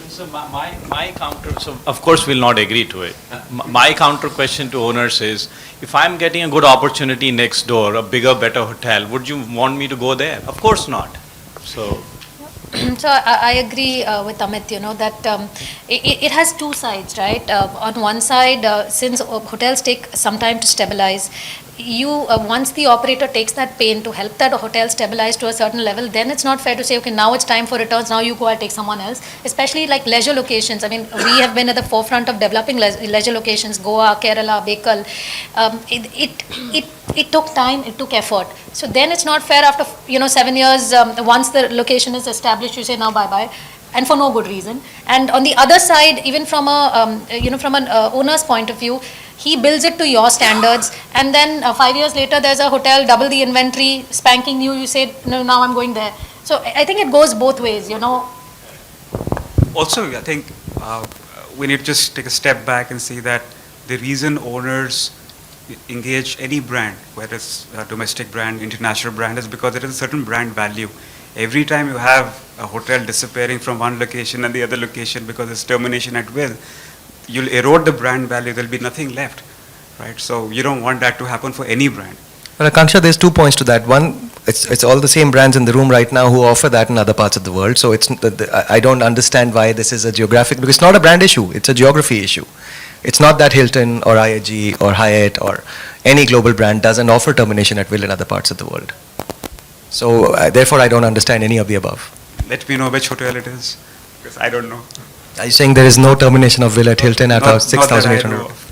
[SPEAKER 3] So my counter, so of course we'll not agree to it. My counter question to owners is, if I'm getting a good opportunity next door, a bigger, better hotel, would you want me to go there? Of course not. So
[SPEAKER 2] I agree with Amit, that it has two sides, right? On one side, since hotels take some time to stabilize, once the operator takes that pain to help that hotel stabilize to a certain level, then it's not fair to say, okay, now it's time for returns, now you go and take someone else, especially like leisure locations. I mean, we have been at the forefront of developing leisure locations, Goa, Kerala, Bekal. It took time, it took effort. So then it's not fair after 7 years, once the location is established, you say now bye-bye, and for no good reason. And on the other side, even from from an owner's point of view, he builds it to your standards, and then 5 years later, there's a hotel, double the inventory, spanking new, you say, no, now I'm going there. So I think it goes both ways,
[SPEAKER 6] Also, I think we need to just take a step back and see that the reason owners engage any brand, whether it's a domestic brand, international brand, is because there is a certain brand value. Every time you have a hotel disappearing from one location and the other location because it's termination at will, you'll erode the brand value, there'll be nothing left, right? So you don't want that to happen for any brand.
[SPEAKER 7] But Aakanksha, there's 2 points to that. One, it's all the same brands in the room right now who offer that in other parts of the world. So I don't understand why this is a geographic, because it's not a brand issue, it's a geography issue. It's not that Hilton or IHG or Hyatt or any global brand doesn't offer termination at will in other parts of the world. So therefore, I don't understand any of the above.
[SPEAKER 6] Let me know which hotel it is, because I don't know.
[SPEAKER 7] Are you saying there is no termination of will at Hilton at
[SPEAKER 6] Not that I
[SPEAKER 7] 6,800?
[SPEAKER 6] know of.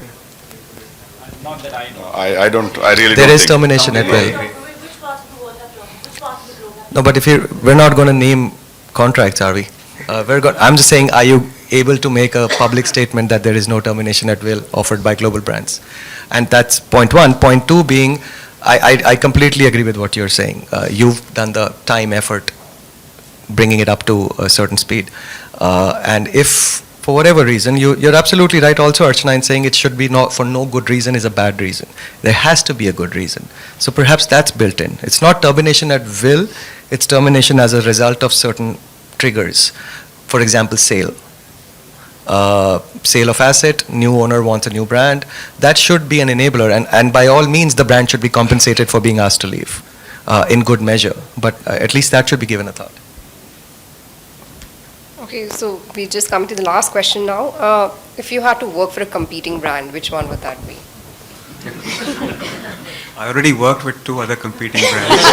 [SPEAKER 3] Not that I know.
[SPEAKER 4] I really don't
[SPEAKER 7] There is
[SPEAKER 4] think-
[SPEAKER 7] termination at will.
[SPEAKER 10] Which parts of the world have dropped? Which parts of the globe have
[SPEAKER 7] No, but we're not going to name contracts, are we? I'm just saying, are you able to make a public statement that there is no termination at will offered by global brands? And that's point one. Point two being, I completely agree with what you're saying. You've done the time, effort, bringing it up to a certain speed. And if, for whatever reason, you're absolutely right also, Archana, in saying it should be for no good reason is a bad reason. There has to be a good reason. So perhaps that's built in. It's not termination at will, it's termination as a result of certain triggers. For example, sale. Sale of asset, new owner wants a new brand. That should be an enabler, and by all means, the brand should be compensated for being asked to leave in good measure. But at least that should be given a thought.
[SPEAKER 1] Okay, so we just come to the last question now. If you had to work for a competing brand, which one would that be?
[SPEAKER 6] I already worked with 2 other competing brands.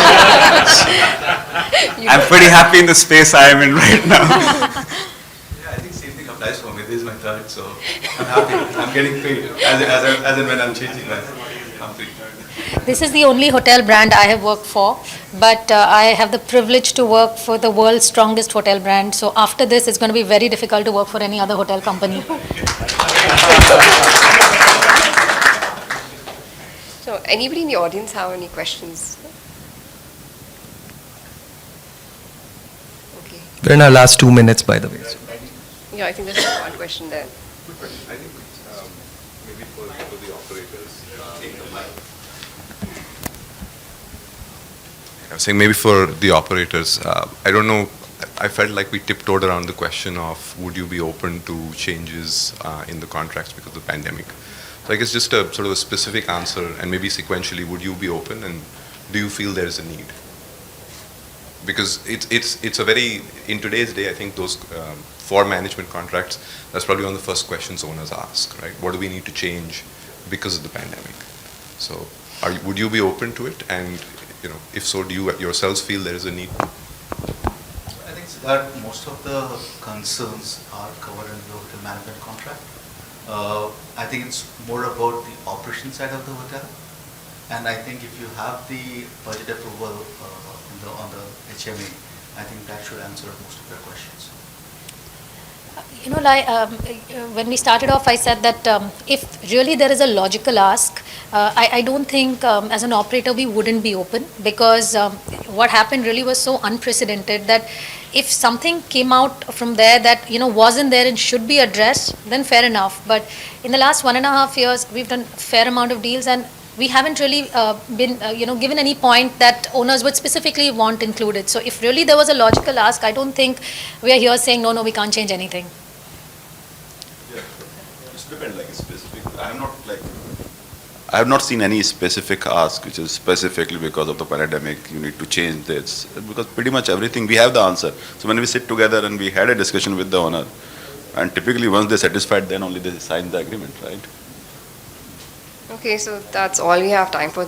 [SPEAKER 6] I'm pretty happy in the space I am in right now.
[SPEAKER 5] Yeah, I think same thing applies for me. This is my third, so I'm happy. I'm getting paid as and when I'm changing my company.
[SPEAKER 2] This is the only hotel brand I have worked for, but I have the privilege to work for the world's strongest hotel brand. So after this, it's going to be very difficult to work for any other hotel company.
[SPEAKER 1] So anybody in the audience have any questions? Okay.
[SPEAKER 7] We're in our last 2 minutes, by the way.
[SPEAKER 1] Yeah, I think there's one question there.
[SPEAKER 8] Quick question. I think maybe for the operators, I was saying maybe for the operators, I don't know, I felt like we tiptoed around the question of would you be open to changes in the contracts because of the pandemic. So I guess just a sort of a specific answer, and maybe sequentially, would you be open, and do you feel there is a need? Because it's a very, in today's day, I think those, for management contracts, that's probably one of the first questions owners ask, right? What do we need to change because of the pandemic? So would you be open to it? And if so, do you yourselves feel there is a need?
[SPEAKER 5] I think that most of the concerns are covered in the hotel management contract. I think it's more about the operation side of the hotel, and I think if you have the budget approval on the HMA, I think that should answer most of your questions.
[SPEAKER 2] When we started off, I said that if really there is a logical ask, I don't think as an operator we wouldn't be open, because what happened really was so unprecedented that if something came out from there that wasn't there and should be addressed, then fair enough. But in the last 1.5 years, we've done a fair amount of deals, and we haven't really been given any point that owners would specifically want included. So if really there was a logical ask, I don't think we are here saying no, we can't change anything.
[SPEAKER 4] Yeah, it's depend like specific. I have not seen any specific ask which is specifically because of the pandemic you need to change this, because pretty much everything we have the answer. So when we sit together and we had a discussion with the owner, and typically once they're satisfied, then only they sign the agreement, right?
[SPEAKER 1] Okay, so that's all we have time for.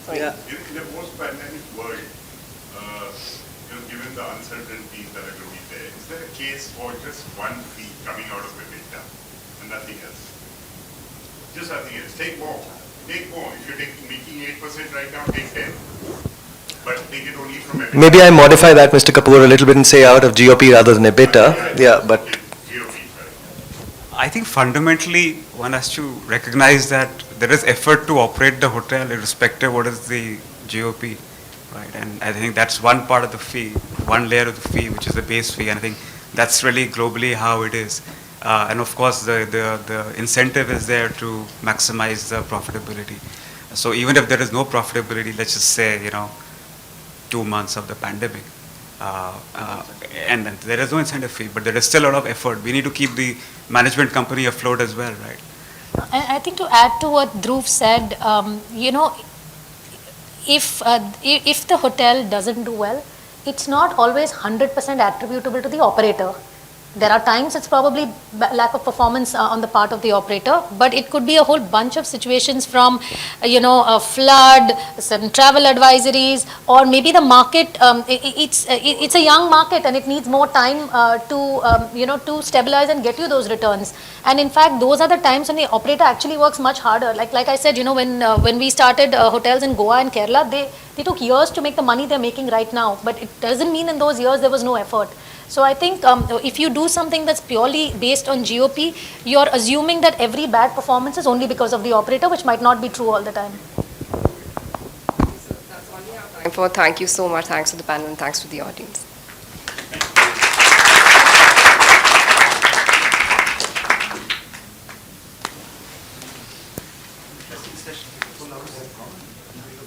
[SPEAKER 1] Sorry.
[SPEAKER 8] in a post-pandemic world, given the uncertainties that are going to be there, is there a case for just one fee coming out of EBITDA and nothing else? Just nothing else. Take more. Take more. If you're making 8% right now, take 10. But take it only from EBITDA.
[SPEAKER 7] Maybe I modify that, Mr. Kapoor, a little bit and say out of GOP rather than EBITDA. Yeah, but
[SPEAKER 8] GOP, right?
[SPEAKER 6] I think fundamentally one has to recognize that there is effort to operate the hotel irrespective of what is the GOP. right? And I think that's one part of the fee, one layer of the fee, which is the base fee, and I think that's really globally how it is. And of course, the incentive is there to maximize the profitability. So even if there is no profitability, let's just say, 2 months of the pandemic, and then there is no incentive fee, but there is still a lot of effort. We need to keep the management company afloat as well, right?
[SPEAKER 2] I think to add to what Dhruv said, if the hotel doesn't do well, it's not always 100% attributable to the operator. There are times it's probably lack of performance on the part of the operator, but it could be a whole bunch of situations from, a flood, some travel advisories, or maybe the market. It's a young market and it needs more time to stabilize and get you those returns. And in fact, those are the times when the operator actually works much harder. Like I said, when we started hotels in Goa and Kerala, they took years to make the money they're making right now, but it doesn't mean in those years there was no effort. So I think if you do something that's purely based on GOP, you're assuming that every bad performance is only because of the operator, which might not be true all the time.
[SPEAKER 1] That's all we have time for. Thank you so much. Thanks to the panel and thanks to the audience.